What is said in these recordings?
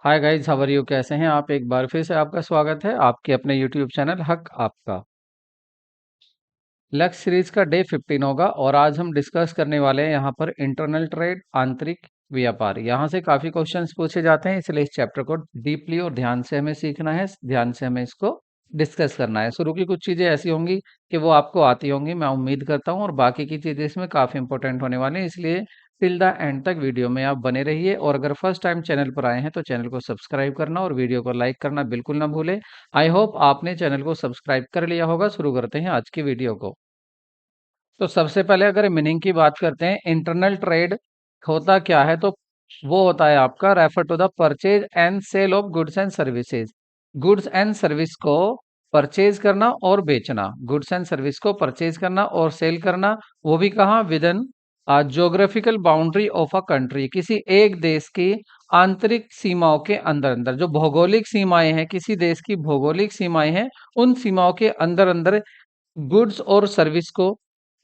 Hi guys, how are you? कैसे हैं आप? एक बार फिर से आपका स्वागत है आपके अपने यूट्यूब चैनल हक आपका। लक्ष्य सीरीज का डे 15 होगा और आज हम डिस्कस करने वाले हैं यहाँ पर इंटरनल ट्रेड, आंतरिक व्यापार। यहाँ से काफी क्वेश्चंस पूछे जाते हैं, इसलिए इस चैप्टर को डीपली और ध्यान से हमें सीखना है, ध्यान से हमें इसको डिस्कस करना है। शुरू की कुछ चीजें ऐसी होंगी कि वो आपको आती होंगी, मैं उम्मीद करता हूँ, और बाकी की चीजें इसमें काफी इंपॉर्टेंट होने वाली हैं, इसलिए टिल द एंड तक वीडियो में आप बने रहिए। और अगर फर्स्ट टाइम चैनल पर आए हैं तो चैनल को सब्सक्राइब करना और वीडियो को लाइक करना बिल्कुल ना भूलें। आई होप आपने चैनल को सब्सक्राइब कर लिया होगा। शुरू करते हैं आज की वीडियो को। तो सबसे पहले अगर मीनिंग की बात करते हैं, इंटरनल ट्रेड होता क्या है? तो वो होता है आपका refer to the purchase and sale of goods and services. Goods and service को परचेज करना और बेचना, गुड्स एंड सर्विस को परचेज करना और सेल करना, वो भी कहाँ? Within geographical boundary of a country, किसी एक देश की आंतरिक सीमाओं के अंदर अंदर। जो भौगोलिक सीमाएं हैं, किसी देश की भौगोलिक सीमाएं हैं, उन सीमाओं के अंदर अंदर गुड्स और सर्विस को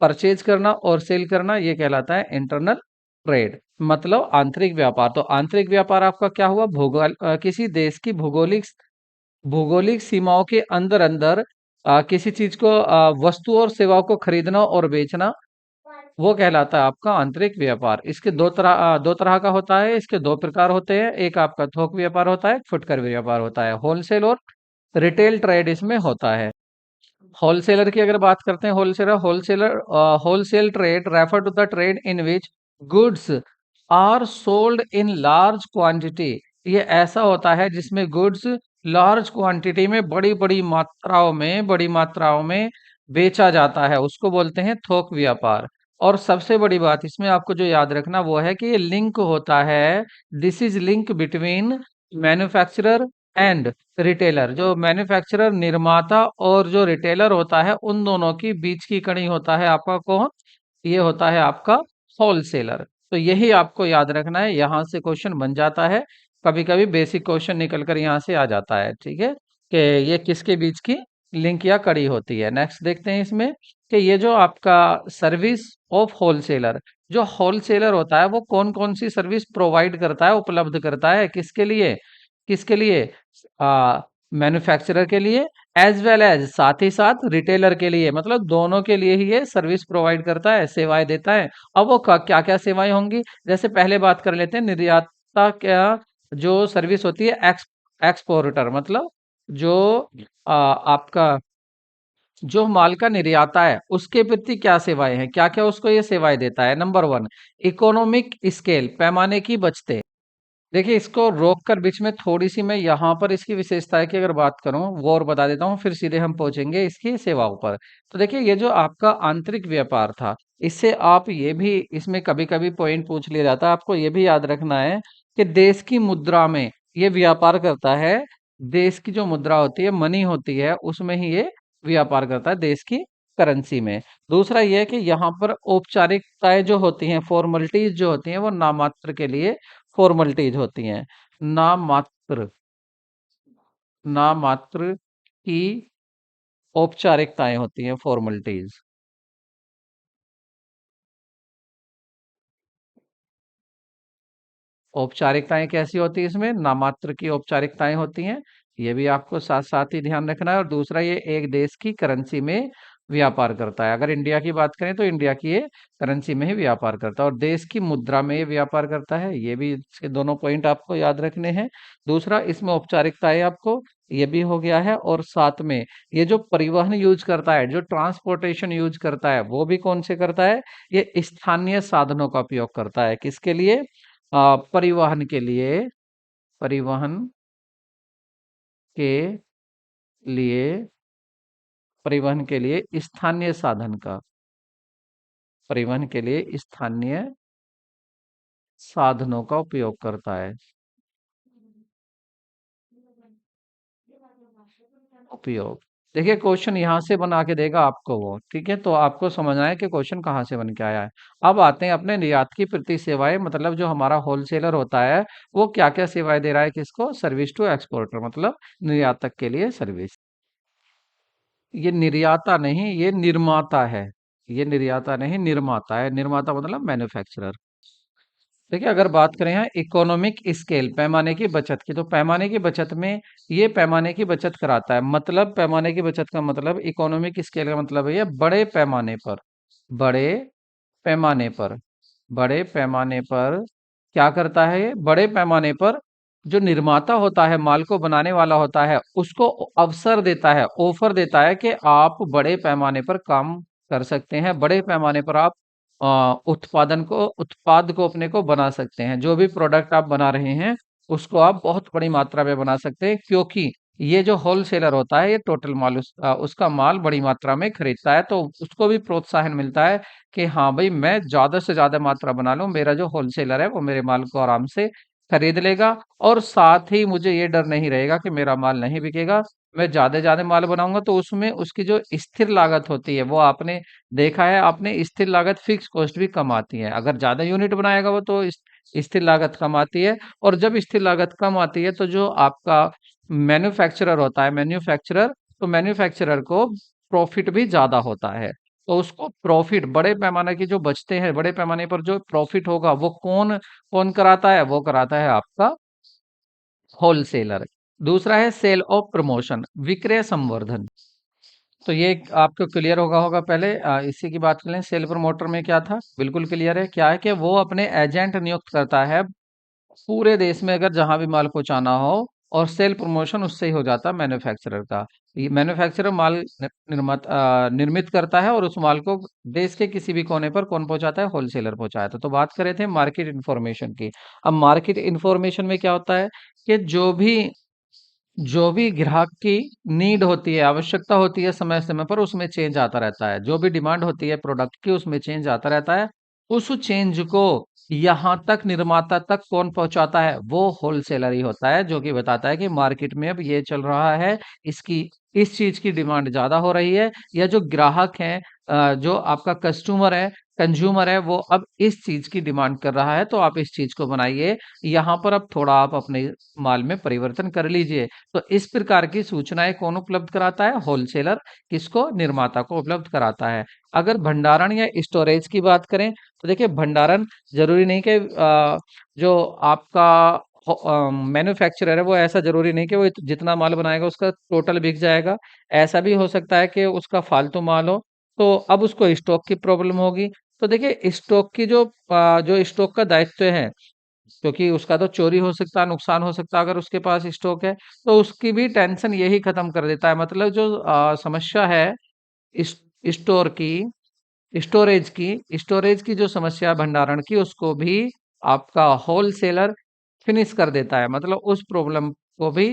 परचेज करना और सेल करना, ये कहलाता है इंटरनल ट्रेड, मतलब आंतरिक व्यापार। तो आंतरिक व्यापार आपका क्या हुआ? किसी देश की भौगोलिक भौगोलिक सीमाओं के अंदर अंदर किसी चीज को, वस्तु और सेवाओं को खरीदना और बेचना, वो कहलाता है आपका आंतरिक व्यापार। इसके दो तरह का होता है, इसके दो प्रकार होते हैं। एक आपका थोक व्यापार होता है, एक फुटकर व्यापार होता है। होलसेल और रिटेल ट्रेड इसमें होता है। होलसेलर की अगर बात करते हैं, wholesale trade refer to the trade in which goods are sold in large quantity. ये ऐसा होता है जिसमें गुड्स लार्ज क्वांटिटी में, बड़ी मात्राओं में बेचा जाता है, उसको बोलते हैं थोक व्यापार। और सबसे बड़ी बात इसमें आपको जो याद रखना वो है कि ये लिंक होता है, this is link between manufacturer and retailer. जो मैन्युफैक्चरर, निर्माता, और जो रिटेलर होता है, उन दोनों की बीच की कड़ी होता है आपका कौन? ये होता है आपका होलसेलर। तो यही आपको याद रखना है, यहां से क्वेश्चन बन जाता है। कभी कभी बेसिक क्वेश्चन निकल कर यहाँ से आ जाता है, ठीक है, कि ये किसके बीच की लिंक या कड़ी होती है। नेक्स्ट देखते हैं इसमें कि ये जो आपका सर्विस ऑफ होलसेलर, जो होलसेलर होता है वो कौन कौन सी सर्विस प्रोवाइड करता है, उपलब्ध करता है, किसके लिए? किसके लिए? मैन्युफैक्चरर के लिए, एज वेल एज, साथ ही साथ रिटेलर के लिए, मतलब दोनों के लिए ही ये सर्विस प्रोवाइड करता है, सेवाएं देता है। अब वो क्या क्या सेवाएं होंगी, जैसे पहले बात कर लेते हैं निर्याता। क्या जो सर्विस होती है? एक्सपोर्टर, मतलब जो आपका जो माल का निर्याता है उसके प्रति क्या सेवाएं हैं, क्या क्या उसको ये सेवाएं देता है। नंबर वन, इकोनॉमिक स्केल, पैमाने की बचतें। देखिए, इसको रोक कर बीच में थोड़ी सी मैं यहाँ पर इसकी विशेषताएं की अगर बात करूं वो और बता देता हूँ, फिर सीधे हम पहुंचेंगे इसकी सेवाओं पर। तो देखिए, ये जो आपका आंतरिक व्यापार था, इससे आप ये भी, इसमें कभी कभी पॉइंट पूछ लिया जाता है, आपको ये भी याद रखना है कि देश की मुद्रा में ये व्यापार करता है। देश की जो मुद्रा होती है, मनी होती है, उसमें ही ये व्यापार करता है, देश की करेंसी में। दूसरा ये है कि यहाँ पर औपचारिकताएं जो होती हैं, फॉर्मेलिटीज जो होती हैं, वो नामात्र के लिए फॉर्मेलिटीज होती हैं। नामात्र, नामात्र की औपचारिकताएं होती हैं, फॉर्मेलिटीज। औपचारिकताएं कैसी होती है? इसमें नामात्र की औपचारिकताएं होती हैं, ये भी आपको साथ साथ ही ध्यान रखना है। और दूसरा, ये एक देश की करेंसी में व्यापार करता है। अगर इंडिया की बात करें तो इंडिया की ये करेंसी में ही व्यापार करता है, और देश की मुद्रा में ये व्यापार करता है। ये भी, इसके दोनों पॉइंट आपको याद रखने हैं। दूसरा, इसमें औपचारिकताएं आपको, ये भी हो गया है। और साथ में ये जो परिवहन यूज करता है, जो ट्रांसपोर्टेशन यूज करता है, वो भी कौन से करता है? ये स्थानीय साधनों का उपयोग करता है। किसके लिए? परिवहन के लिए, परिवहन के लिए, परिवहन के लिए स्थानीय साधन का, परिवहन के लिए स्थानीय साधनों का उपयोग करता है, उपयोग। देखिए, क्वेश्चन यहाँ से बना के देगा आपको वो, ठीक है, तो आपको समझना है कि क्वेश्चन कहाँ से बन के आया है। अब आते हैं अपने निर्यात की प्रति सेवाएं, मतलब जो हमारा होलसेलर होता है वो क्या क्या सेवाएं दे रहा है, किसको? सर्विस टू एक्सपोर्टर, मतलब निर्यातक के लिए सर्विस। ये निर्याता नहीं, ये निर्माता है। ये निर्याता नहीं, निर्माता है। निर्माता मतलब मैन्युफैक्चरर। देखिए, अगर बात करें यहाँ इकोनॉमिक स्केल, पैमाने की बचत की, तो पैमाने की बचत में ये पैमाने की बचत कराता है। मतलब पैमाने की बचत का मतलब, इकोनॉमिक स्केल का मतलब है ये बड़े पैमाने पर, बड़े पैमाने पर, बड़े पैमाने पर क्या करता है ये? बड़े पैमाने पर जो निर्माता होता है, माल को बनाने वाला होता है, उसको अवसर देता है, ऑफर देता है कि आप बड़े पैमाने पर काम कर सकते हैं, बड़े पैमाने पर आप उत्पाद को अपने को बना सकते हैं। जो भी प्रोडक्ट आप बना रहे हैं, उसको आप बहुत बड़ी मात्रा में बना सकते हैं, क्योंकि ये जो होलसेलर होता है, ये टोटल माल उसका माल बड़ी मात्रा में खरीदता है, तो उसको भी प्रोत्साहन मिलता है कि हाँ भाई, मैं ज़्यादा से ज़्यादा मात्रा बना लूँ, मेरा जो होलसेलर है वो मेरे माल को आराम से खरीद लेगा, और साथ ही मुझे ये डर नहीं रहेगा कि मेरा माल नहीं बिकेगा। मैं ज़्यादा ज़्यादा माल बनाऊँगा तो उसमें उसकी जो स्थिर लागत होती है, वो आपने देखा है, आपने स्थिर लागत फिक्स कॉस्ट भी कम आती है। अगर ज़्यादा यूनिट बनाएगा वो तो स्थिर लागत कम आती है, और जब स्थिर लागत कम आती है तो जो आपका मैन्युफैक्चरर को प्रॉफिट भी ज़्यादा होता है। तो उसको प्रॉफिट बड़े पैमाने की जो बचते हैं, बड़े पैमाने पर जो प्रॉफिट होगा, वो कौन कौन कराता है? वो कराता है आपका होलसेलर। दूसरा है सेल ऑफ प्रमोशन, विक्रय संवर्धन। तो ये आपको क्लियर होगा पहले इसी की बात कर लें। सेल प्रमोटर में क्या था? बिल्कुल क्लियर है। क्या है कि वो अपने एजेंट नियुक्त करता है पूरे देश में, अगर जहां भी माल पहुंचाना हो, और सेल प्रमोशन उससे ही हो जाता है मैन्युफैक्चरर का। ये मैन्युफैक्चरर माल निर्मित करता है, और उस माल को देश के किसी भी कोने पर कौन पहुंचाता है? होलसेलर पहुंचाता है। तो बात कर रहे थे मार्केट इंफॉर्मेशन की। अब मार्केट इंफॉर्मेशन में क्या होता है कि जो भी ग्राहक की नीड होती है, आवश्यकता होती है, समय समय पर उसमें चेंज आता रहता है। जो भी डिमांड होती है प्रोडक्ट की, उसमें चेंज आता रहता है। उस चेंज को यहाँ तक निर्माता तक कौन पहुंचाता है? वो होलसेलर ही होता है, जो कि बताता है कि मार्केट में अब ये चल रहा है, इसकी इस चीज की डिमांड ज्यादा हो रही है, या जो ग्राहक है, जो आपका कस्टमर है, कंज्यूमर है, वो अब इस चीज की डिमांड कर रहा है, तो आप इस चीज को बनाइए। यहाँ पर अब थोड़ा आप अपने माल में परिवर्तन कर लीजिए। तो इस प्रकार की सूचनाएं कौन उपलब्ध कराता है? होलसेलर। किसको? निर्माता को उपलब्ध कराता है। अगर भंडारण या स्टोरेज की बात करें, तो देखिए, भंडारण जरूरी नहीं कि जो आपका मैन्युफैक्चरर है, वो ऐसा जरूरी नहीं कि वो जितना माल बनाएगा उसका टोटल बिक जाएगा। ऐसा भी हो सकता है कि उसका फालतू माल हो, तो अब उसको स्टॉक की प्रॉब्लम होगी। तो देखिए, स्टॉक की जो स्टॉक का दायित्व है, क्योंकि उसका तो चोरी हो सकता है, नुकसान हो सकता है अगर उसके पास स्टॉक है, तो उसकी भी टेंशन यही खत्म कर देता है। मतलब जो समस्या है इस स्टोर की स्टोरेज की जो समस्या है भंडारण की, उसको भी आपका होलसेलर फिनिश कर देता है। मतलब उस प्रॉब्लम को भी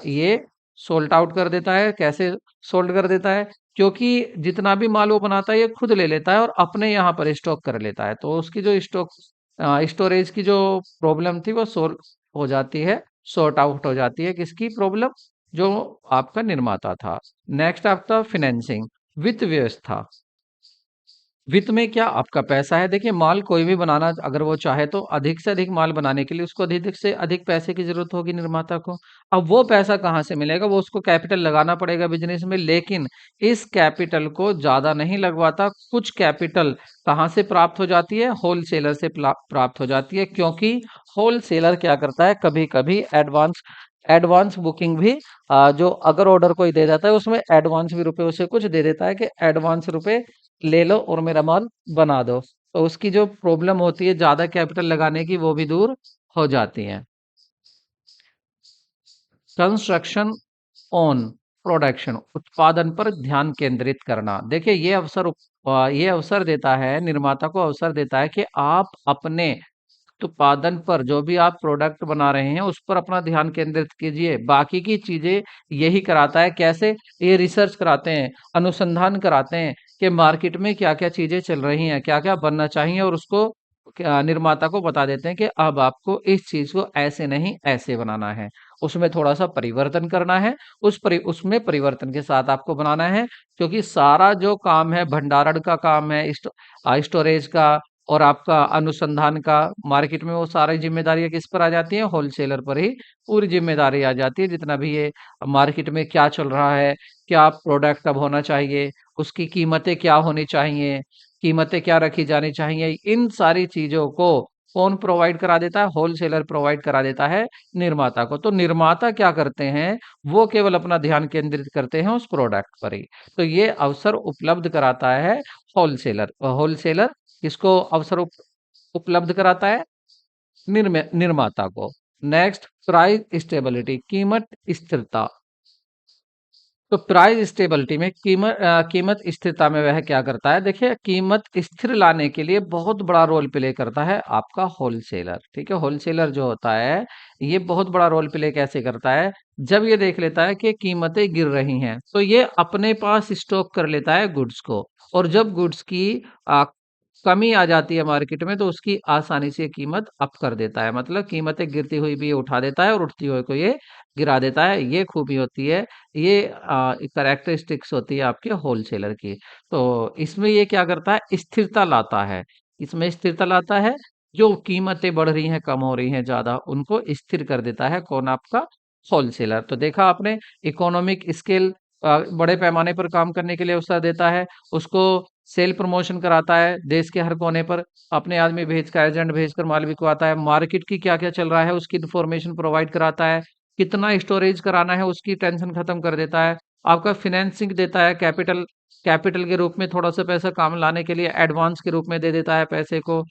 ये सोल्ट आउट कर देता है। कैसे सोल्व कर देता है? क्योंकि जितना भी माल वो बनाता है, ये खुद ले लेता है और अपने यहाँ पर स्टॉक कर लेता है। तो उसकी जो स्टोरेज की जो प्रॉब्लम थी, वो सोल्व हो जाती है, सॉर्ट आउट हो जाती है। किसकी प्रॉब्लम? जो आपका निर्माता था। नेक्स्ट आपका फिनेंसिंग, वित्त व्यवस्था। वित्त में क्या? आपका पैसा है। देखिए, माल कोई भी बनाना अगर वो चाहे, तो अधिक से अधिक माल बनाने के लिए उसको अधिक से अधिक पैसे की जरूरत होगी निर्माता को। अब वो पैसा कहाँ से मिलेगा? वो उसको कैपिटल लगाना पड़ेगा बिजनेस में, लेकिन इस कैपिटल को ज्यादा नहीं लगवाता। कुछ कैपिटल कहाँ से प्राप्त हो जाती है? होलसेलर से प्राप्त हो जाती है, क्योंकि होलसेलर क्या करता है, कभी कभी एडवांस एडवांस बुकिंग भी, जो अगर ऑर्डर कोई दे देता है, उसमें एडवांस भी रुपए उसे कुछ दे देता है कि एडवांस रुपए ले लो और मेरा माल बना दो। तो उसकी जो प्रॉब्लम होती है ज्यादा कैपिटल लगाने की, वो भी दूर हो जाती है। कंस्ट्रक्शन ऑन प्रोडक्शन, उत्पादन पर ध्यान केंद्रित करना। देखिए, ये अवसर देता है, निर्माता को अवसर देता है कि आप अपने उत्पादन पर, जो भी आप प्रोडक्ट बना रहे हैं, उस पर अपना ध्यान केंद्रित कीजिए। बाकी की चीजें यही कराता है। कैसे? ये रिसर्च कराते हैं, अनुसंधान कराते हैं कि मार्केट में क्या क्या चीजें चल रही हैं, क्या क्या बनना चाहिए, और उसको निर्माता को बता देते हैं कि अब आपको इस चीज को ऐसे नहीं, ऐसे बनाना है। उसमें थोड़ा सा परिवर्तन करना है, उसमें परिवर्तन के साथ आपको बनाना है। क्योंकि सारा जो काम है, भंडारण का काम है, स्टोरेज का और आपका अनुसंधान का, मार्केट में वो सारी जिम्मेदारियां किस पर आ जाती हैं? होलसेलर पर ही पूरी जिम्मेदारी आ जाती है। जितना भी ये मार्केट में क्या चल रहा है, क्या प्रोडक्ट अब होना चाहिए, उसकी कीमतें क्या होनी चाहिए, कीमतें क्या रखी जानी चाहिए, इन सारी चीजों को कौन प्रोवाइड करा देता है? होलसेलर प्रोवाइड करा देता है निर्माता को। तो निर्माता क्या करते हैं? वो केवल अपना ध्यान केंद्रित करते हैं उस प्रोडक्ट पर ही। तो ये अवसर उपलब्ध कराता है होलसेलर। होलसेलर किसको अवसर उपलब्ध कराता है? निर्माता को। नेक्स्ट, प्राइस स्टेबिलिटी, कीमत स्थिरता। तो प्राइस स्टेबिलिटी में कीमत स्थिरता में वह क्या करता है? देखिए, कीमत स्थिर लाने के लिए बहुत बड़ा रोल प्ले करता है आपका होलसेलर। ठीक है, होलसेलर जो होता है ये बहुत बड़ा रोल प्ले कैसे करता है? जब ये देख लेता है कि कीमतें गिर रही हैं तो ये अपने पास स्टॉक कर लेता है गुड्स को। और जब गुड्स की कमी आ जाती है मार्केट में तो उसकी आसानी से कीमत अप कर देता है। मतलब कीमतें गिरती हुई भी ये उठा देता है और उठती हुई को ये गिरा देता है। ये खूबी होती है, ये कैरेक्टरिस्टिक्स होती है आपके होलसेलर की। तो इसमें ये क्या करता है? स्थिरता लाता है। इसमें स्थिरता लाता है। जो कीमतें बढ़ रही हैं, कम हो रही हैं, ज्यादा, उनको स्थिर कर देता है कौन? आपका होलसेलर। तो देखा आपने, इकोनॉमिक स्केल बड़े पैमाने पर काम करने के लिए अवसर देता है। उसको सेल प्रमोशन कराता है देश के हर कोने पर, अपने आदमी भेजकर, एजेंट भेजकर माल बिकवाता है। मार्केट की क्या क्या चल रहा है उसकी इन्फॉर्मेशन प्रोवाइड कराता है। कितना स्टोरेज कराना है उसकी टेंशन खत्म कर देता है। आपका फिनेंसिंग देता है, कैपिटल कैपिटल के रूप में थोड़ा सा पैसा काम लाने के लिए एडवांस के रूप में दे देता है पैसे को।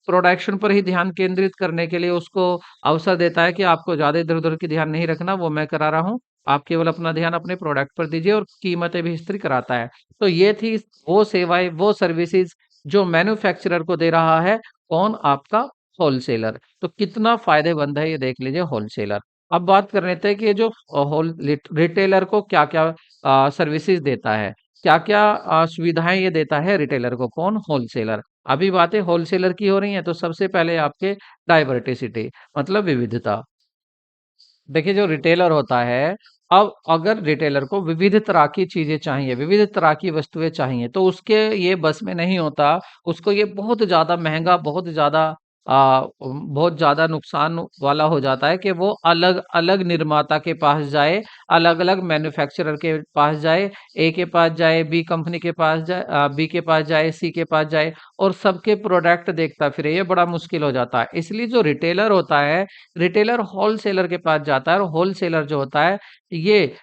प्रोडक्शन पर ही ध्यान केंद्रित करने के लिए उसको अवसर देता है कि आपको ज्यादा इधर उधर की ध्यान नहीं रखना, वो मैं करा रहा हूँ। आप केवल अपना ध्यान अपने प्रोडक्ट पर दीजिए, और कीमतें भी स्थिर कराता है। तो ये थी वो सेवाएं, वो सर्विसेज जो मैन्युफैक्चरर को दे रहा है कौन? आपका होलसेलर। तो कितना फायदेमंद है ये देख लीजिए होलसेलर। अब बात कर लेते हैं कि ये जो होल रिटेलर को क्या क्या सर्विसेज देता है, क्या क्या सुविधाएं ये देता है रिटेलर को कौन? होलसेलर। अभी बातें होलसेलर की हो रही हैं तो सबसे पहले आपके डाइवर्सिटी, मतलब विविधता। देखिए, जो रिटेलर होता है, अब अगर रिटेलर को विविध तरह की चीजें चाहिए, विविध तरह की वस्तुएं चाहिए, तो उसके ये बस में नहीं होता। उसको ये बहुत ज्यादा महंगा, बहुत ज्यादा नुकसान वाला हो जाता है कि वो अलग अलग निर्माता के पास जाए, अलग अलग मैन्युफैक्चरर के पास जाए, ए के पास जाए, बी कंपनी के पास जाए, बी के पास जाए, सी के पास जाए, और सबके प्रोडक्ट देखता फिरे। ये बड़ा मुश्किल हो जाता है। इसलिए जो रिटेलर होता है, रिटेलर होलसेलर के पास जाता है, और होलसेलर जो होता है ये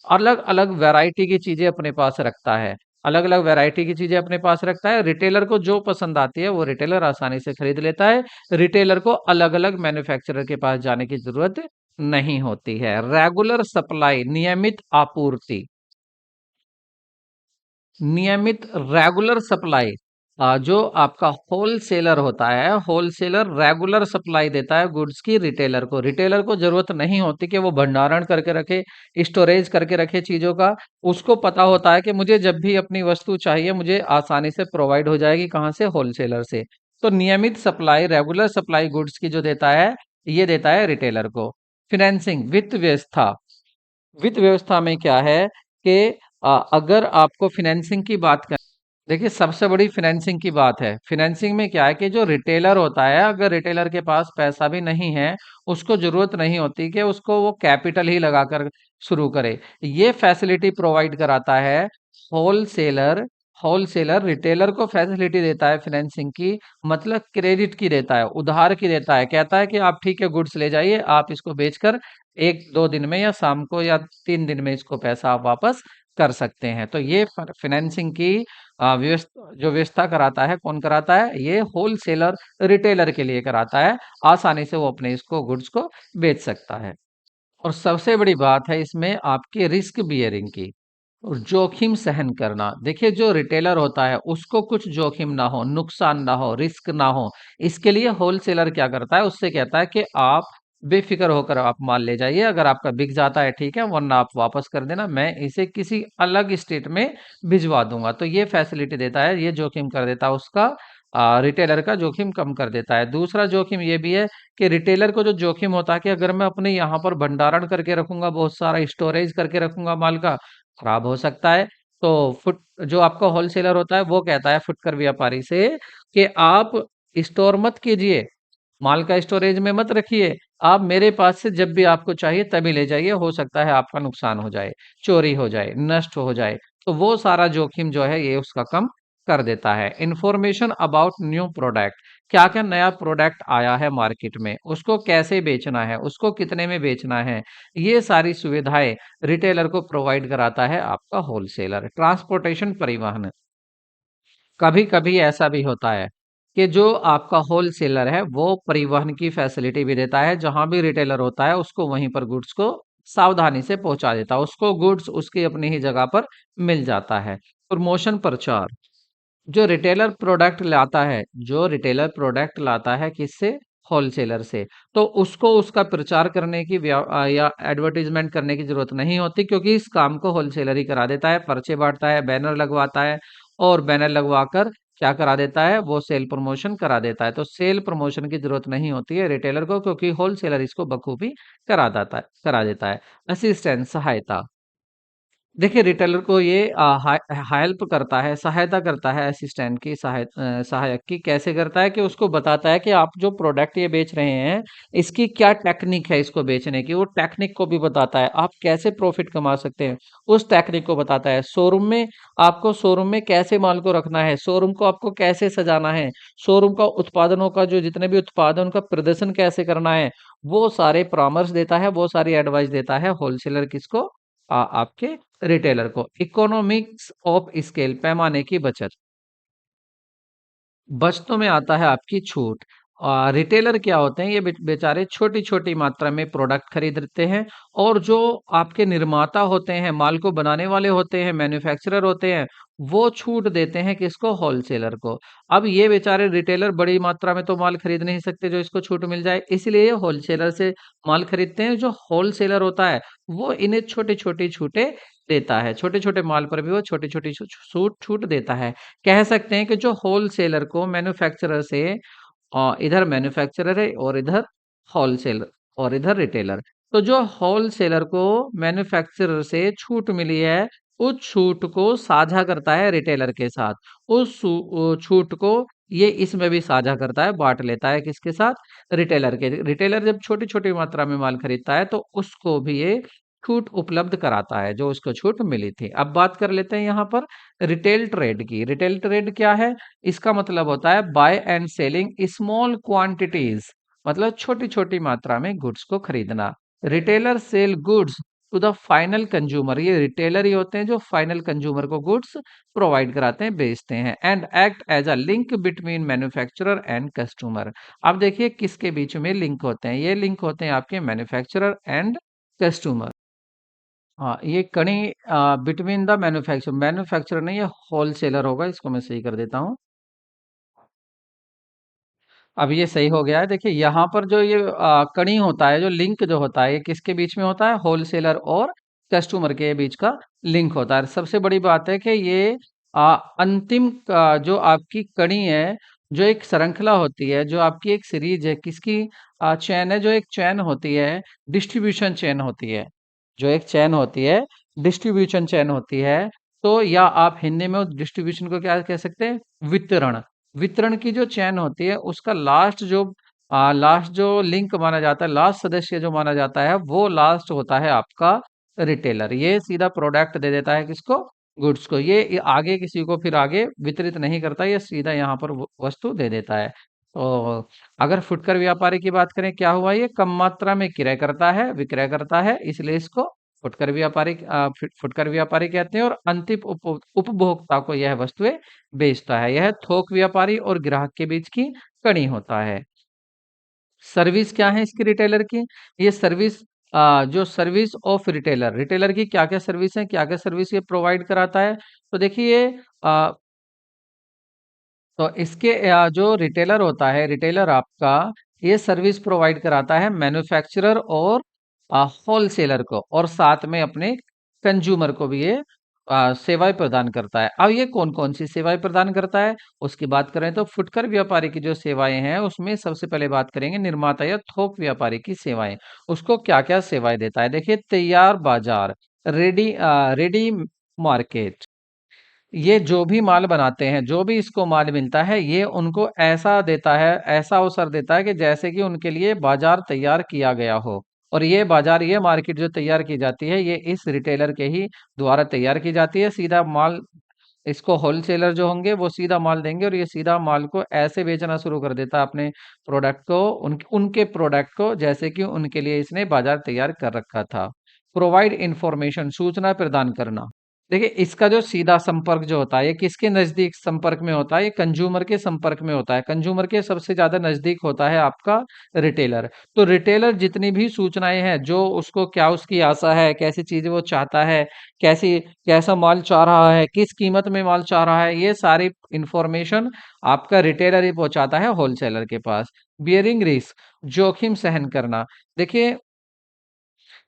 अलग अलग वैरायटी की चीजें अपने पास रखता है। अलग अलग वैरायटी की चीजें अपने पास रखता है। रिटेलर को जो पसंद आती है वो रिटेलर आसानी से खरीद लेता है। रिटेलर को अलग अलग मैन्युफैक्चरर के पास जाने की जरूरत नहीं होती है। रेगुलर सप्लाई, नियमित आपूर्ति, नियमित रेगुलर सप्लाई। जो आपका होलसेलर होता है, होलसेलर रेगुलर सप्लाई देता है गुड्स की रिटेलर को। रिटेलर को जरूरत नहीं होती कि वो भंडारण करके रखे, स्टोरेज करके रखे चीजों का। उसको पता होता है कि मुझे जब भी अपनी वस्तु चाहिए मुझे आसानी से प्रोवाइड हो जाएगी। कहाँ से? होलसेलर से। तो नियमित सप्लाई, रेगुलर सप्लाई गुड्स की जो देता है, ये देता है रिटेलर को। फिनेंसिंग, वित्त व्यवस्था। वित्त व्यवस्था में क्या है कि अगर आपको फिनेंसिंग की बात करें, देखिए सबसे बड़ी फिनेंसिंग की बात है। फिनेंसिंग में क्या है कि जो रिटेलर होता है, अगर रिटेलर के पास पैसा भी नहीं है, उसको जरूरत नहीं होती कि उसको वो कैपिटल ही लगाकर शुरू करे। ये फैसिलिटी प्रोवाइड कराता है होलसेलर। होलसेलर रिटेलर को फैसिलिटी देता है फिनेंसिंग की, मतलब क्रेडिट की देता है, उधार की देता है। कहता है कि आप ठीक है गुड्स ले जाइए, आप इसको बेचकर एक दो दिन में या शाम को या 3 दिन में इसको पैसा आप वापस कर सकते हैं। तो ये फाइनेंसिंग की व्यवस्था कराता है कौन? कराता है ये होलसेलर, रिटेलर के लिए कराता है। आसानी से वो अपने इसको गुड्स को बेच सकता है। और सबसे बड़ी बात है इसमें आपकी रिस्क बियरिंग की, और जोखिम सहन करना। देखिए, जो रिटेलर होता है उसको कुछ जोखिम ना हो, नुकसान ना हो, रिस्क ना हो, इसके लिए होलसेलर क्या करता है? उससे कहता है कि आप बेफिक्र होकर आप माल ले जाइए। अगर आपका बिक जाता है ठीक है, वरना आप वापस कर देना, मैं इसे किसी अलग स्टेट में भिजवा दूंगा। तो ये फैसिलिटी देता है, ये जोखिम कर देता है उसका, रिटेलर का जोखिम कम कर देता है। दूसरा जोखिम ये भी है कि रिटेलर को जो जोखिम होता है कि अगर मैं अपने यहाँ पर भंडारण करके रखूंगा, बहुत सारा स्टोरेज करके रखूंगा माल का, खराब हो सकता है। तो फुट जो आपका होलसेलर होता है वो कहता है फुटकर व्यापारी से कि आप स्टोर मत कीजिए, माल का स्टोरेज में मत रखिए, आप मेरे पास से जब भी आपको चाहिए तभी ले जाइए। हो सकता है आपका नुकसान हो जाए, चोरी हो जाए, नष्ट हो जाए। तो वो सारा जोखिम जो है ये उसका कम कर देता है। इंफॉर्मेशन अबाउट न्यू प्रोडक्ट, क्या क्या नया प्रोडक्ट आया है मार्केट में, उसको कैसे बेचना है, उसको कितने में बेचना है, ये सारी सुविधाएं रिटेलर को प्रोवाइड कराता है आपका होलसेलर। ट्रांसपोर्टेशन, परिवहन, कभी कभी ऐसा भी होता है कि जो आपका होलसेलर है वो परिवहन की फैसिलिटी भी देता है, जहां भी रिटेलर होता है उसको वहीं पर गुड्स को सावधानी से पहुंचा देता है, उसको गुड्स उसकी अपनी ही जगह पर मिल जाता है। प्रमोशन, प्रचार, जो रिटेलर प्रोडक्ट लाता है, जो रिटेलर प्रोडक्ट लाता है किससे, होलसेलर से, तो उसको उसका प्रचार करने की या एडवर्टीजमेंट करने की जरूरत नहीं होती, क्योंकि इस काम को होलसेलर ही करा देता है, पर्चे बांटता है, बैनर लगवाता है, और बैनर लगवाकर क्या करा देता है, वो सेल प्रमोशन करा देता है। तो सेल प्रमोशन की जरूरत नहीं होती है रिटेलर को, क्योंकि होलसेलर इसको बखूबी करा देता है। असिस्टेंस, सहायता, देखिए रिटेलर को ये हेल्प करता है, सहायता करता है असिस्टेंट की, सहायक की, कैसे करता है कि उसको बताता है कि आप जो प्रोडक्ट ये बेच रहे हैं इसकी क्या टेक्निक है, इसको बेचने की वो टेक्निक को भी बताता है, आप कैसे प्रॉफिट कमा सकते हैं उस टेक्निक को बताता है। शोरूम में, आपको शोरूम में कैसे माल को रखना है, शोरूम को आपको कैसे सजाना है, शोरूम का उत्पादनों का जो जितने भी उत्पादन उनका प्रदर्शन कैसे करना है, वो सारे परामर्श देता है, वो सारी एडवाइस देता है होलसेलर, किसको, आपके रिटेलर को। इकोनॉमिक्स ऑफ स्केल, पैमाने की बचत, बचतों में आता है आपकी छूट। रिटेलर क्या होते हैं, ये बेचारे छोटी छोटी मात्रा में प्रोडक्ट खरीदते हैं, और जो आपके निर्माता होते हैं, माल को बनाने वाले होते हैं, मैन्युफैक्चरर होते हैं, वो छूट देते हैं किसको, होलसेलर को। अब ये बेचारे रिटेलर बड़ी मात्रा में तो माल खरीद नहीं सकते जो इसको छूट मिल जाए, इसलिए होलसेलर से माल खरीदते हैं। जो होलसेलर होता है वो इन्हें छोटी छोटी छूटें देता है, छोटे छोटे माल पर भी वो छोटी छोटी छूट छूट देता है। कह सकते हैं कि जो होलसेलर को मैन्युफैक्चरर से, इधर मैन्युफैक्चरर है और इधर होलसेलर और इधर रिटेलर, तो जो होलसेलर को मैन्युफैक्चरर से छूट मिली है उस छूट को साझा करता है रिटेलर के साथ, छूट को ये इसमें भी साझा करता है, बांट लेता है किसके साथ, रिटेलर के। रिटेलर जब छोटी छोटी मात्रा में माल खरीदता है तो उसको भी ये छूट उपलब्ध कराता है जो उसको छूट मिली थी। अब बात कर लेते हैं यहाँ पर रिटेल ट्रेड की। रिटेल ट्रेड क्या है, इसका मतलब होता है buy and selling small quantities, मतलब छोटी छोटी मात्रा में गुड्स को खरीदना। Retailer sell goods to the final consumer, ये रिटेलर ही होते हैं जो फाइनल कंज्यूमर को गुड्स प्रोवाइड कराते हैं, बेचते हैं। And act as a link between manufacturer and customer, अब देखिए किसके बीच में लिंक होते हैं, ये लिंक होते हैं आपके मैन्युफैक्चरर एंड कस्टमर। हाँ, ये कड़ी बिटवीन द मैन्युफैक्चरर नहीं, ये होलसेलर होगा, इसको मैं सही कर देता हूँ। अब ये सही हो गया है। देखिए यहाँ पर जो ये कड़ी होता है, जो लिंक जो होता है, ये किसके बीच में होता है, होलसेलर और कस्टमर के बीच का लिंक होता है। सबसे बड़ी बात है कि ये अंतिम जो आपकी कड़ी है, जो एक श्रृंखला होती है, जो आपकी एक सीरीज है, किसकी चैन है, जो एक चैन होती है, डिस्ट्रीब्यूशन चैन होती है, जो एक चैन होती है, डिस्ट्रीब्यूशन चैन होती है। तो या आप हिंदी में उस डिस्ट्रीब्यूशन को क्या कह सकते हैं, वितरण। वितरण की जो चैन होती है उसका लास्ट जो लिंक माना जाता है, लास्ट सदस्य जो माना जाता है, वो लास्ट होता है आपका रिटेलर। ये सीधा प्रोडक्ट दे देता है किसको, गुड्स को, ये आगे किसी को फिर आगे वितरित नहीं करता, ये सीधा यहाँ पर वस्तु दे देता है। तो अगर फुटकर व्यापारी की बात करें, क्या हुआ, ये कम मात्रा में क्रय करता है, विक्रय करता है, इसलिए इसको फुटकर व्यापारी कहते हैं। और अंतिम उपभोक्ता को यह वस्तुएं बेचता है, यह थोक व्यापारी और ग्राहक के बीच की कड़ी होता है। सर्विस क्या है इसकी, रिटेलर की, ये सर्विस, जो सर्विस ऑफ रिटेलर, रिटेलर की क्या क्या सर्विस है, क्या क्या सर्विस ये प्रोवाइड कराता है, तो देखिए तो इसके जो रिटेलर होता है, रिटेलर आपका ये सर्विस प्रोवाइड कराता है मैन्युफैक्चरर और होलसेलर को, और साथ में अपने कंज्यूमर को भी ये सेवाएं प्रदान करता है। अब ये कौन कौन सी सेवाएं प्रदान करता है, उसकी बात करें तो फुटकर व्यापारी की जो सेवाएं हैं उसमें सबसे पहले बात करेंगे निर्माता या थोक व्यापारी की सेवाएं। उसको क्या क्या सेवाएं देता है, देखिए तैयार बाजार, रेडी मार्केट, ये जो भी माल बनाते हैं, जो भी इसको माल मिलता है, ये उनको ऐसा देता है, ऐसा अवसर देता है कि जैसे कि उनके लिए बाजार तैयार किया गया हो। और ये बाजार, ये मार्केट जो तैयार की जाती है, ये इस रिटेलर के ही द्वारा तैयार की जाती है। सीधा माल इसको होलसेलर जो होंगे वो सीधा माल देंगे और ये सीधा माल को ऐसे बेचना शुरू कर देता है अपने प्रोडक्ट को, उनके प्रोडक्ट को, जैसे कि उनके लिए इसने बाजार तैयार कर रखा था। प्रोवाइड इंफॉर्मेशन, सूचना प्रदान करना। देखिए इसका जो सीधा संपर्क जो होता है ये किसके नजदीक संपर्क में होता है, ये कंज्यूमर के संपर्क में होता है। कंज्यूमर के सबसे ज्यादा नजदीक होता है आपका रिटेलर। तो रिटेलर जितनी भी सूचनाएं हैं, जो उसको क्या उसकी आशा है, कैसी चीजें वो चाहता है, कैसी कैसा माल चाह रहा है, किस कीमत में माल चाह रहा है, ये सारी इंफॉर्मेशन आपका रिटेलर ही पहुंचाता है होलसेलर के पास। बियरिंग रिस्क, जोखिम सहन करना। देखिए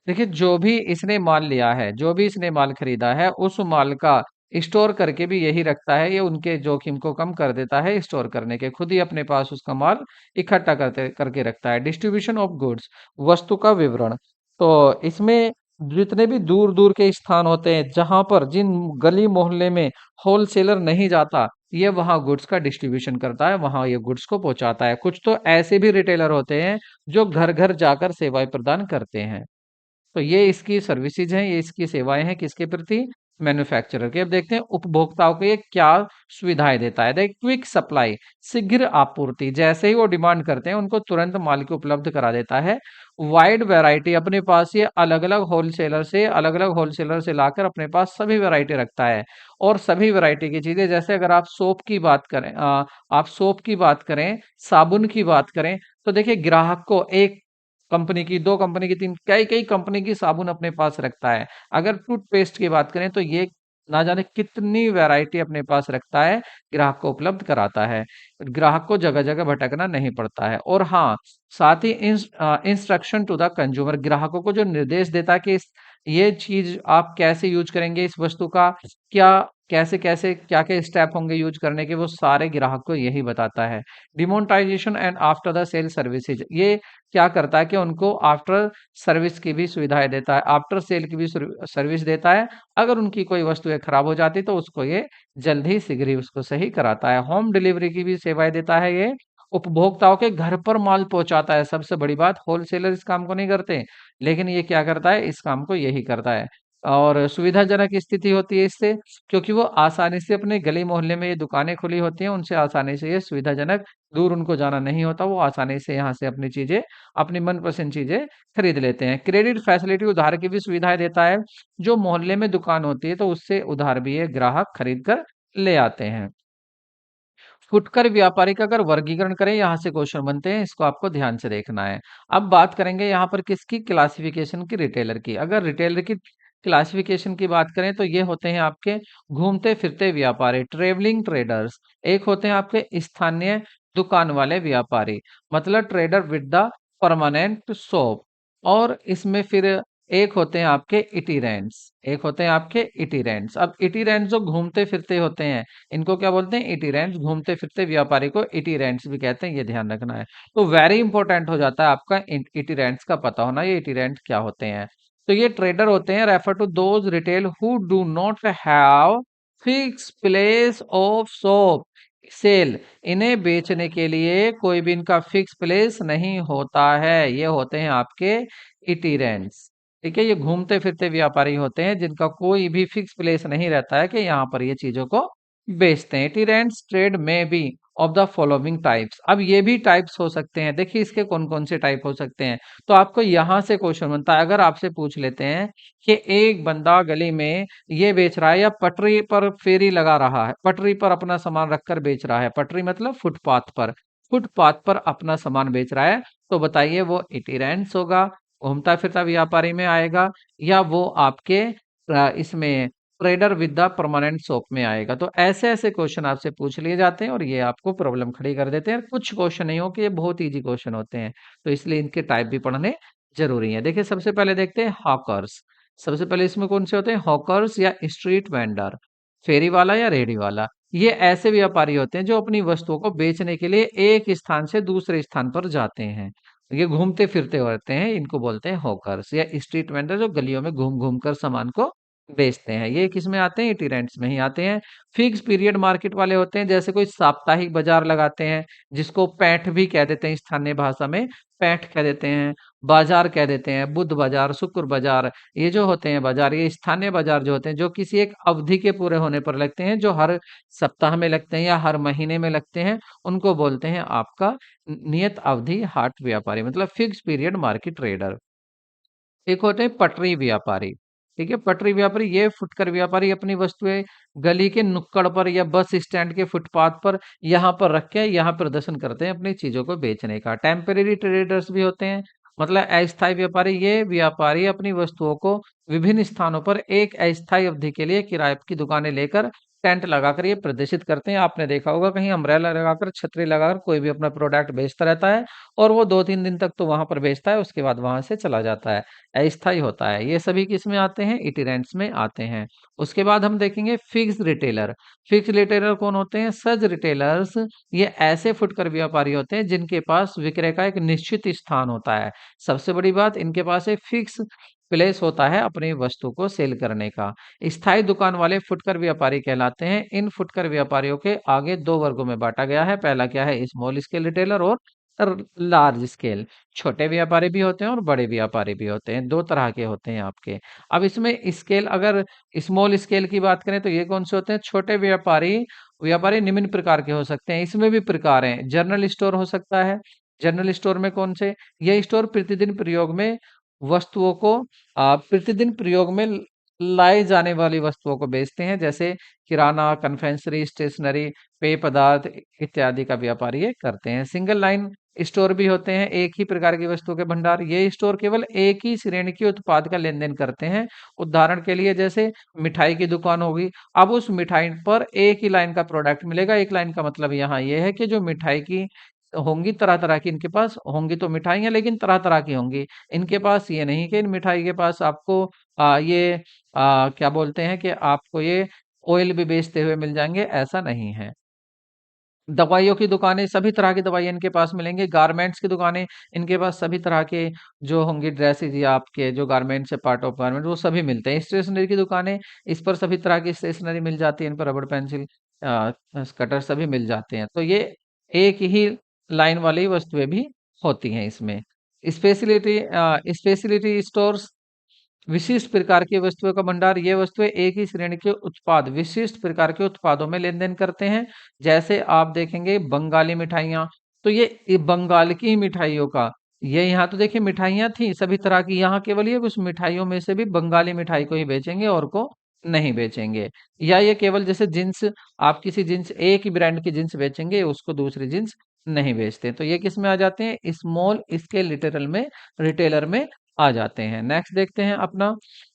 देखिए जो भी इसने माल लिया है, जो भी इसने माल खरीदा है, उस माल का स्टोर करके भी यही रखता है, ये उनके जोखिम को कम कर देता है स्टोर करने के, खुद ही अपने पास उसका माल इकट्ठा करते करके रखता है। डिस्ट्रीब्यूशन ऑफ गुड्स, वस्तु का विवरण। तो इसमें जितने भी दूर दूर के स्थान होते हैं, जहां पर जिन गली मोहल्ले में होलसेलर नहीं जाता, ये वहां गुड्स का डिस्ट्रीब्यूशन करता है, वहां ये गुड्स को पहुंचाता है। कुछ तो ऐसे भी रिटेलर होते हैं जो घर घर जाकर सेवाएं प्रदान करते हैं। तो ये इसकी सर्विसेज हैं, ये इसकी सेवाएं हैं किसके प्रति, मैन्युफैक्चरर के। अब देखते हैं उपभोक्ताओं को ये क्या सुविधाएं देता है। देख, क्विक सप्लाई, शीघ्र आपूर्ति, जैसे ही वो डिमांड करते हैं उनको तुरंत माल की उपलब्ध करा देता है। वाइड वैरायटी, अपने पास ये अलग अलग होलसेलर से लाकर अपने पास सभी वैरायटी रखता है। और सभी वैरायटी की चीजें, जैसे अगर आप सोप की बात करें, आप सोप की बात करें, साबुन की बात करें, तो देखिए ग्राहक को एक कंपनी की, दो कंपनी की, तीन, कई कई कंपनी की साबुन अपने पास रखता है। अगर टूथपेस्ट की बात करें तो ये ना जाने कितनी वैरायटी अपने पास रखता है, ग्राहक को उपलब्ध कराता है। ग्राहक को जगह जगह भटकना नहीं पड़ता है। और हाँ, साथ ही इंस्ट्रक्शन टू द कंज्यूमर, ग्राहकों को जो निर्देश देता है कि ये चीज आप कैसे यूज करेंगे, इस वस्तु का क्या, कैसे कैसे क्या क्या स्टेप होंगे यूज करने के, वो सारे ग्राहक को यही बताता है। Demonetisation and after the sale services, ये क्या करता है कि उनको आफ्टर सर्विस की भी सुविधाएं देता है, आफ्टर सेल की भी सर्विस देता है। अगर उनकी कोई वस्तुएं खराब हो जाती तो उसको ये जल्द ही शीघ्र ही उसको सही कराता है। होम डिलीवरी की भी सेवाएं देता है ये, उपभोक्ताओं के घर पर माल पहुंचाता है। सबसे बड़ी बात, होलसेलर इस काम को नहीं करते, लेकिन ये क्या करता है, इस काम को यही करता है। और सुविधाजनक स्थिति होती है इससे, क्योंकि वो आसानी से अपने गली मोहल्ले में ये दुकानें खुली होती हैं, उनसे आसानी से ये सुविधाजनक, दूर उनको जाना नहीं होता, वो आसानी से यहाँ से अपनी चीजें, अपनी मनपसंद चीजें खरीद लेते हैं। क्रेडिट फैसिलिटी, उधार की भी सुविधाएं देता है। जो मोहल्ले में दुकान होती है तो उससे उधार भी ये ग्राहक खरीद कर ले आते हैं। फुटकर व्यापारी का अगर वर्गीकरण करें, यहाँ से क्वेश्चन बनते हैं, इसको आपको ध्यान से देखना है। अब बात करेंगे यहाँ पर किसकी, क्लासिफिकेशन की, रिटेलर की। अगर रिटेलर की क्लासिफिकेशन की बात करें तो ये होते हैं आपके घूमते फिरते व्यापारी, ट्रेवलिंग ट्रेडर्स। एक होते हैं आपके स्थानीय दुकान वाले व्यापारी, मतलब trader with the permanent shop. और इसमें फिर एक होते हैं आपके इटीरेंट्स, एक होते हैं आपके इटीरेंट्स। अब इटीरेंट्स जो घूमते फिरते होते हैं, इनको क्या बोलते हैं, इटीरेंट्स। घूमते फिरते व्यापारी को इटीरेंट्स भी कहते हैं, ये ध्यान रखना है। तो वेरी इंपॉर्टेंट हो जाता है आपका इटीरेंट्स का पता होना, ये इटीरेंट्स क्या होते हैं। तो ये ट्रेडर होते हैं, refer to those retail who do not have fix place of shop sale, इन्हें बेचने के लिए कोई भी इनका फिक्स प्लेस नहीं होता है, ये होते हैं आपके इटीरेंट्स। ठीक है, ये घूमते फिरते व्यापारी होते हैं जिनका कोई भी फिक्स प्लेस नहीं रहता है कि यहाँ पर ये चीजों को बेचते हैं। Itinerants trade may be of the following types, अब ये भी टाइप्स हो सकते हैं। देखिए इसके कौन कौन से टाइप हो सकते हैं, तो आपको यहाँ से क्वेश्चन बनता है। अगर आपसे पूछ लेते हैं कि एक बंदा गली में ये बेच रहा है या पटरी पर फेरी लगा रहा है, पटरी पर अपना सामान रखकर बेच रहा है, पटरी मतलब फुटपाथ पर, फुटपाथ पर अपना सामान बेच रहा है, तो बताइए वो इटिरेंट्स होगा, घूमता फिरता व्यापारी में आएगा, या वो आपके इसमें trader with the permanent shop में आएगा। तो ऐसे ऐसे क्वेश्चन आपसे पूछ लिए जाते हैं और ये आपको प्रॉब्लम खड़ी कर देते हैं। कुछ क्वेश्चन नहीं हो कि ये बहुत इजी क्वेश्चन होते हैं, तो इसलिए इनके टाइप भी पढ़ने जरूरी है। देखिए सबसे पहले देखते हैं हॉकर्स। सबसे पहले इसमें कौन से होते हैं, हॉकर्स या स्ट्रीट वेंडर, फेरी वाला या रेडी वाला। ये ऐसे व्यापारी होते हैं जो अपनी वस्तुओं को बेचने के लिए एक स्थान से दूसरे स्थान पर जाते हैं, ये घूमते फिरते होते हैं, इनको बोलते हैं हॉकर्स या स्ट्रीट वेंडर, जो गलियों में घूम घूम कर सामान को बेचते हैं। ये किस में आते हैं? इटिरेंट्स में ही आते हैं। फिक्स पीरियड मार्केट वाले होते हैं, जैसे कोई साप्ताहिक बाजार लगाते हैं, जिसको पैठ भी कह देते हैं, स्थानीय भाषा में पैठ कह देते हैं, बाजार कह देते हैं, बुध बाजार, शुक्र बाजार। ये जो होते हैं बाजार, ये स्थानीय बाजार जो होते हैं, जो किसी एक अवधि के पूरे होने पर लगते हैं, जो हर सप्ताह में लगते हैं या हर महीने में लगते हैं, उनको बोलते हैं आपका नियत अवधि हाट व्यापारी, मतलब फिक्स पीरियड मार्केट ट्रेडर। एक होते हैं पटरी व्यापारी। ठीक है, पटरी व्यापारी ये फुटकर व्यापारी अपनी वस्तुएं गली के नुक्कड़ पर या बस स्टैंड के फुटपाथ पर यहाँ पर रख के यहाँ प्रदर्शन करते हैं अपनी चीजों को बेचने का। टेम्परेरी ट्रेडर्स भी होते हैं, मतलब अस्थायी व्यापारी। ये व्यापारी अपनी वस्तुओं को विभिन्न स्थानों पर एक अस्थायी अवधि के लिए किराए की दुकानें लेकर टेंट लगाकर ये प्रदर्शित करते हैं। आपने देखा होगा कहीं अम्ब्रेला लगाकर, छतरी लगाकर कोई भी अपना प्रोडक्ट बेचता रहता है, और वो 2-3 दिन तक तो वहां पर बेचता है, उसके बाद वहां से चला जाता है, अस्थाई होता है। ये सभी किस में आते हैं? इटिरेंट्स में आते हैं। उसके बाद हम देखेंगे फिक्स रिटेलर। फिक्स रिटेलर कौन होते हैं? सच रिटेलर्स। ये ऐसे फुटकर व्यापारी होते हैं जिनके पास विक्रय का एक निश्चित स्थान होता है। सबसे बड़ी बात, इनके पास एक फिक्स प्लेस होता है अपनी वस्तु को सेल करने का। स्थायी दुकान वाले फुटकर व्यापारी कहलाते हैं। इन फुटकर व्यापारियों के आगे दो वर्गों में बांटा गया है। पहला क्या है? स्मॉल स्केल रिटेलर और लार्ज स्केल। छोटे व्यापारी भी होते हैं और बड़े व्यापारी भी होते हैं, दो तरह के होते हैं आपके। अब इसमें स्केल, अगर स्मॉल स्केल की बात करें तो ये कौन से होते हैं? छोटे व्यापारी। व्यापारी निम्न प्रकार के हो सकते हैं, इसमें भी प्रकार हैं। जनरल स्टोर हो सकता है। जनरल स्टोर में कौन से? ये स्टोर प्रतिदिन प्रयोग में वस्तुओं को प्रतिदिन प्रयोग में लाए जाने वाली वस्तुओं को बेचते हैं, जैसे किराना, कन्फेक्शनरी, स्टेशनरी, पेय पदार्थ इत्यादि का व्यापार ये करते हैं। सिंगल लाइन स्टोर भी होते हैं, एक ही प्रकार की वस्तुओं के भंडार। ये स्टोर केवल एक ही श्रेणी के उत्पाद का लेन देन करते हैं। उदाहरण के लिए जैसे मिठाई की दुकान होगी, अब उस मिठाई पर एक ही लाइन का प्रोडक्ट मिलेगा। एक लाइन का मतलब यहाँ ये है कि जो मिठाई की होंगी, तरह तरह की इनके पास होंगी, तो मिठाइयाँ लेकिन तरह तरह की होंगी। इनके पास ये नहीं कि इन मिठाई के पास आपको क्या बोलते हैं कि आपको ये ऑयल भी बेचते हुए मिल जाएंगे, ऐसा नहीं है। दवाइयों की दुकानें, सभी तरह की दवाइयाँ इनके पास मिलेंगी। गारमेंट्स की दुकानें, इनके पास सभी तरह के जो होंगी ड्रेसेज या आपके जो गारमेंट्स है, पार्ट ऑफ गारमेंट, वो सभी मिलते हैं। स्टेशनरी की दुकानें, इस पर सभी तरह की स्टेशनरी मिल जाती है। इन पर रबड़, पेंसिल, कटर सभी मिल जाते हैं। तो ये एक ही लाइन वाली वस्तुएं भी होती हैं इसमें। स्पेशलिटी स्पेशलिटी स्टोर्स, विशिष्ट प्रकार की वस्तुओं का भंडार। ये वस्तुएं एक ही श्रेणी के उत्पाद, विशिष्ट प्रकार के उत्पादों में लेन देन करते हैं। जैसे आप देखेंगे बंगाली मिठाइयाँ, तो ये बंगाल की ही मिठाइयों का, ये यहाँ तो देखिए मिठाइयाँ थी सभी तरह की, यहाँ केवल ये उस मिठाइयों में से भी बंगाली मिठाई को ही बेचेंगे और को नहीं बेचेंगे। या ये केवल जैसे जींस, आप किसी जींस, एक ही ब्रांड की जींस बेचेंगे, उसको दूसरी जींस नहीं बेचते। तो ये किस में आ जाते हैं? स्मॉल स्केल रिटेलर में आ जाते हैं। नेक्स्ट देखते हैं अपना,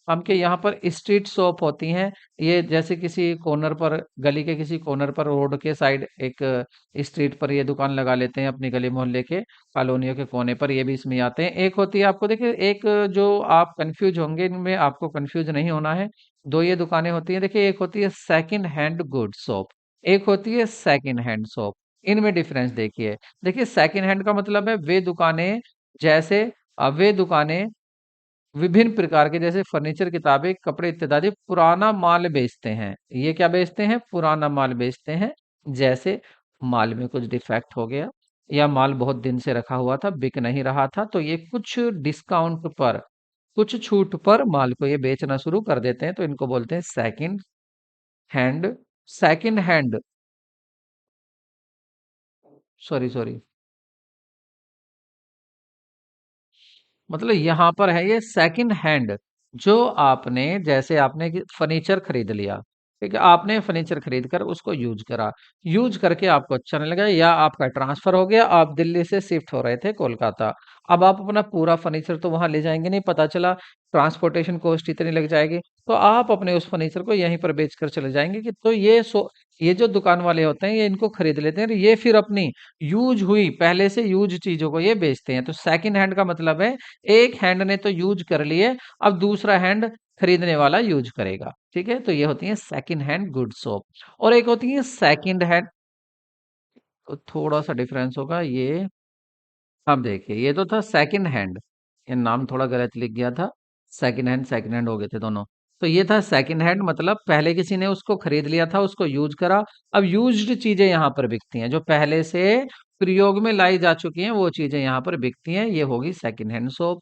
हम के यहाँ पर स्ट्रीट शॉप होती हैं। ये जैसे किसी कॉर्नर पर, गली के किसी कॉर्नर पर, रोड के साइड एक स्ट्रीट पर ये दुकान लगा लेते हैं अपनी गली मोहल्ले के कॉलोनियों के कोने पर, ये भी इसमें आते हैं। एक होती है, आपको देखिए एक, जो आप कंफ्यूज होंगे इनमें, आपको कंफ्यूज नहीं होना है। दो ये दुकानें होती हैं, देखिए एक होती है सेकंड हैंड गुड शॉप, एक होती है सेकंड हैंड शॉप। इनमें डिफरेंस देखिए। देखिए सेकंड हैंड का मतलब है वे दुकानें, जैसे वे दुकानें विभिन्न प्रकार के, जैसे फर्नीचर, किताबें, कपड़े इत्यादि पुराना माल बेचते हैं। ये क्या बेचते हैं? पुराना माल बेचते हैं। जैसे माल में कुछ डिफेक्ट हो गया, या माल बहुत दिन से रखा हुआ था, बिक नहीं रहा था, तो ये कुछ डिस्काउंट पर, कुछ छूट पर माल को ये बेचना शुरू कर देते हैं, तो इनको बोलते हैं second hand. Second hand, sorry sorry, मतलब यहाँ पर है ये सेकंड हैंड। जो आपने, जैसे आपने फर्नीचर खरीद लिया, ठीक है, आपने फर्नीचर खरीद कर उसको यूज करा, यूज करके आपको अच्छा नहीं लगा, या आपका ट्रांसफर हो गया, आप दिल्ली से शिफ्ट हो रहे थे कोलकाता। अब आप अपना पूरा फर्नीचर तो वहां ले जाएंगे नहीं, पता चला ट्रांसपोर्टेशन कॉस्ट इतनी लग जाएगी, तो आप अपने उस फर्नीचर को यहीं पर बेच कर चले जाएंगे। कि तो ये जो दुकान वाले होते हैं, ये इनको खरीद लेते हैं, ये फिर अपनी यूज हुई, पहले से यूज चीजों को ये बेचते हैं। तो सेकंड हैंड का मतलब है एक हैंड ने तो यूज कर लिए, अब दूसरा हैंड खरीदने वाला यूज करेगा। ठीक है, तो ये होती है सेकंड हैंड गुड शॉप। और एक होती है सेकंड हैंड, तो थोड़ा सा डिफरेंस होगा ये। अब देखिए, ये तो था सेकंड हैंड, ये नाम थोड़ा गलत लिख गया था, सेकंड हैंड हो गए थे दोनों। तो ये था सेकंड हैंड, मतलब पहले किसी ने उसको खरीद लिया था, उसको यूज करा। अब यूज्ड चीजें यहाँ पर बिकती हैं, जो पहले से प्रयोग में लाई जा चुकी हैं वो चीजें यहाँ पर बिकती हैं, ये होगी सेकंड हैंड सोप।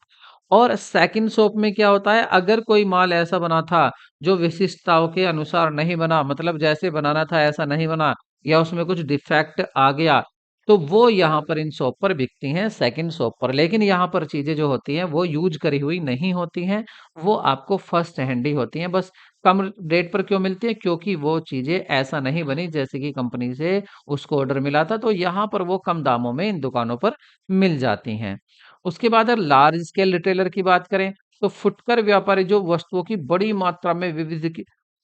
और सेकंड सोप में क्या होता है, अगर कोई माल ऐसा बना था जो विशिष्टताओं के अनुसार नहीं बना, मतलब जैसे बनाना था ऐसा नहीं बना, या उसमें कुछ डिफेक्ट आ गया, तो वो यहाँ पर इन शॉप पर बिकती हैं सेकंड शॉप पर। लेकिन यहाँ पर चीजें जो होती हैं वो यूज करी हुई नहीं होती हैं, वो आपको फर्स्ट हैंड ही होती हैं। बस कम रेट पर क्यों मिलती है, क्योंकि वो चीजें ऐसा नहीं बनी जैसे कि कंपनी से उसको ऑर्डर मिला था, तो यहाँ पर वो कम दामों में इन दुकानों पर मिल जाती हैं। उसके बाद अगर लार्ज स्केल रिटेलर की बात करें, तो फुटकर व्यापारी जो वस्तुओं की बड़ी मात्रा में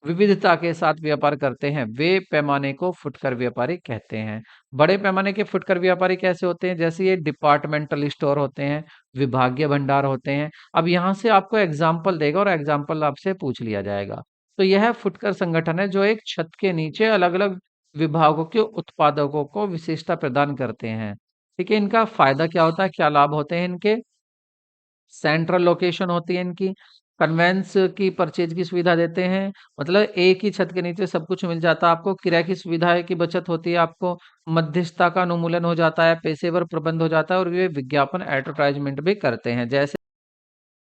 विविधता के साथ व्यापार करते हैं, वे पैमाने को फुटकर व्यापारी कहते हैं। बड़े पैमाने के फुटकर व्यापारी कैसे होते हैं, जैसे ये डिपार्टमेंटल स्टोर होते हैं, विभागीय भंडार होते हैं। अब यहाँ से आपको एग्जाम्पल देगा और एग्जाम्पल आपसे पूछ लिया जाएगा। तो यह फुटकर संगठन है जो एक छत के नीचे अलग अलग विभागों के उत्पादकों को विशेषता प्रदान करते हैं। ठीक है, इनका फायदा क्या होता है, क्या लाभ होते हैं इनके। सेंट्रल लोकेशन होती है इनकी, कन्वेंस की परचेज की सुविधा देते हैं, मतलब एक ही छत के नीचे सब कुछ मिल जाता है आपको। किराए की सुविधाएं की बचत होती है आपको, मध्यस्थता का उन्मूलन हो जाता है, पेशेवर प्रबंध हो जाता है, और वे विज्ञापन एडवर्टाइजमेंट भी करते हैं। जैसे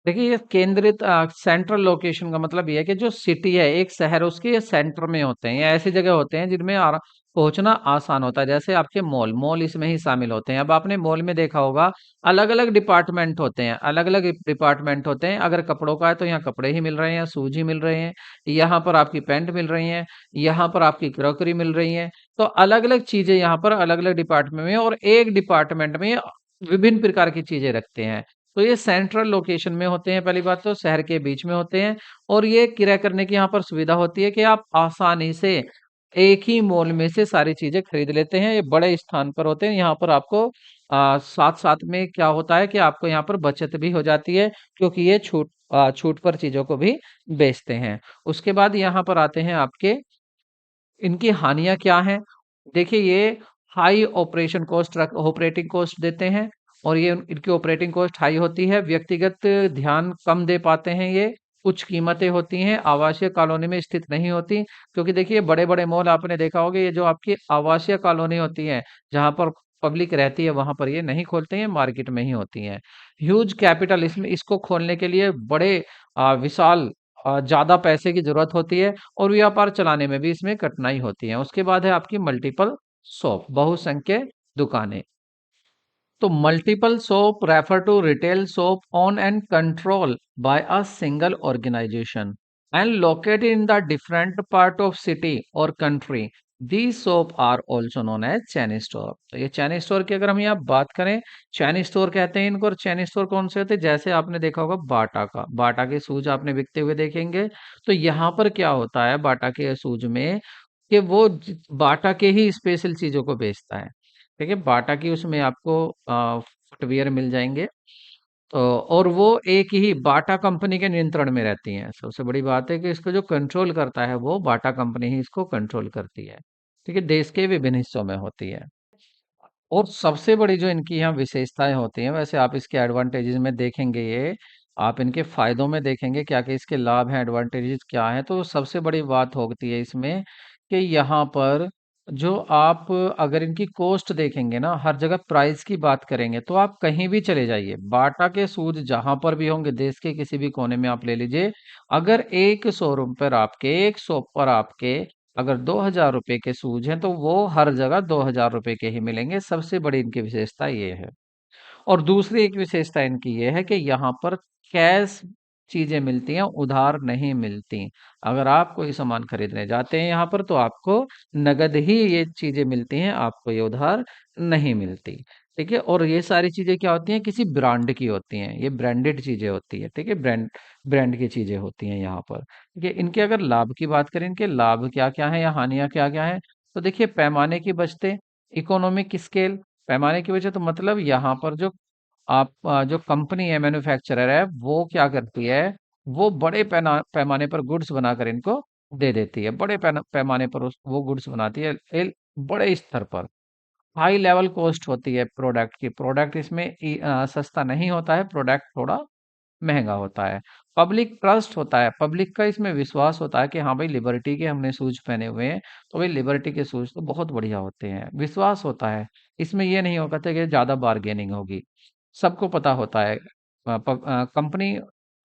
देखिए, ये केंद्रित सेंट्रल लोकेशन का मतलब ये है कि जो सिटी है, एक शहर, उसके ये सेंटर में होते हैं, या ऐसी जगह होते हैं जिनमें पहुंचना आसान होता है। जैसे आपके मॉल मॉल इसमें ही शामिल होते हैं। अब आपने मॉल में देखा होगा, अलग अलग डिपार्टमेंट होते हैं, अलग अलग डिपार्टमेंट होते हैं। अगर कपड़ों का है तो यहाँ कपड़े ही मिल रहे हैं, शूज ही मिल रहे हैं, यहाँ पर आपकी पैंट मिल रही है, यहाँ पर आपकी क्रॉकरी मिल रही है। तो अलग अलग चीजें यहाँ पर अलग अलग डिपार्टमेंट में, और एक डिपार्टमेंट में विभिन्न प्रकार की चीजें रखते हैं। तो ये सेंट्रल लोकेशन में होते हैं, पहली बात तो शहर के बीच में होते हैं। और ये किराया करने की यहाँ पर सुविधा होती है कि आप आसानी से एक ही मॉल में से सारी चीजें खरीद लेते हैं। ये बड़े स्थान पर होते हैं, यहाँ पर आपको साथ साथ में क्या होता है कि आपको यहाँ पर बचत भी हो जाती है, क्योंकि ये छूट पर चीजों को भी बेचते हैं। उसके बाद यहाँ पर आते हैं आपके, इनकी हानियां क्या हैं। देखिए, ये हाई ऑपरेटिंग कॉस्ट देते हैं, और ये इनकी ऑपरेटिंग कॉस्ट हाई होती है। व्यक्तिगत ध्यान कम दे पाते हैं ये, उच्च कीमतें होती हैं, आवासीय कॉलोनी में स्थित नहीं होती। क्योंकि देखिए, बड़े बड़े मॉल आपने देखा होगा, ये जो आपकी आवासीय कॉलोनी होती है, जहां पर पब्लिक रहती है, वहां पर ये नहीं खोलते हैं, मार्केट में ही होती हैं। ह्यूज कैपिटल, इसमें इसको खोलने के लिए बड़े विशाल ज्यादा पैसे की जरूरत होती है, और व्यापार चलाने में भी इसमें कठिनाई होती है। उसके बाद है आपकी मल्टीपल शॉप, बहुसंख्य दुकानें। तो multiple shop refer to retail shop owned and controlled by a single organization and located in the different part of city or country. These shop are also known as chain store. तो ये चैन store की अगर हम यहाँ बात करें, चैन store कहते हैं इनको। और चैन स्टोर कौन से होते हैं, जैसे आपने देखा होगा बाटा के शूज आपने बिकते हुए देखेंगे। तो यहाँ पर क्या होता है बाटा के शूज में, कि वो बाटा के ही स्पेशल चीजों को बेचता है। ठीक है, बाटा की उसमें आपको फुटवियर मिल जाएंगे। तो और वो एक ही बाटा कंपनी के नियंत्रण में रहती हैं। सबसे बड़ी बात है कि इसको जो कंट्रोल करता है वो बाटा कंपनी ही इसको कंट्रोल करती है। ठीक है, देश के विभिन्न हिस्सों में होती है। और सबसे बड़ी जो इनकी यहाँ विशेषताएं होती हैं, वैसे आप इसके एडवांटेजेस में देखेंगे, ये आप इनके फायदों में देखेंगे क्या क्या इसके लाभ हैं, एडवांटेजेस क्या हैं। तो सबसे बड़ी बात होती है इसमें कि यहाँ पर जो आप अगर इनकी कॉस्ट देखेंगे ना, हर जगह प्राइस की बात करेंगे, तो आप कहीं भी चले जाइए, बाटा के शूज जहां पर भी होंगे, देश के किसी भी कोने में आप ले लीजिए, अगर एक शोरूम पर आपके, एक शॉप पर आपके अगर 2,000 रुपए के शूज हैं, तो वो हर जगह 2,000 रुपए के ही मिलेंगे। सबसे बड़ी इनकी विशेषता ये है। और दूसरी एक विशेषता इनकी ये है कि यहाँ पर कैश चीजें मिलती हैं, उधार नहीं मिलती। अगर आप कोई सामान खरीदने जाते हैं यहाँ पर, तो आपको नगद ही ये चीजें मिलती हैं, आपको ये उधार नहीं मिलती। ठीक है, और ये सारी चीजें क्या होती हैं, किसी ब्रांड की होती हैं, ये ब्रांडेड चीजें होती है। ठीक है, ब्रांड ब्रांड की चीजें होती हैं यहाँ पर। ठीक है, इनके अगर लाभ की बात करें, इनके लाभ क्या क्या है या हानियां क्या क्या है, तो देखिए, पैमाने की बचते, इकोनॉमिक स्केल। पैमाने की वजह तो मतलब यहाँ पर जो आप जो कंपनी है, मैन्युफैक्चरर है, वो क्या करती है, वो बड़े पैमाने पर गुड्स बनाकर इनको दे देती है। बड़े पैमाने पर वो गुड्स बनाती है, बड़े स्तर पर। हाई लेवल कॉस्ट होती है प्रोडक्ट की। प्रोडक्ट इसमें सस्ता नहीं होता है, प्रोडक्ट थोड़ा महंगा होता है। पब्लिक ट्रस्ट होता है, पब्लिक का इसमें विश्वास होता है कि हाँ भाई लिबर्टी के हमने शूज पहने हुए हैं, तो भाई लिबर्टी के शूज तो बहुत बढ़िया होते हैं, विश्वास होता है। इसमें ये नहीं होता कि ज़्यादा बार्गेनिंग होगी, सबको पता होता है। कंपनी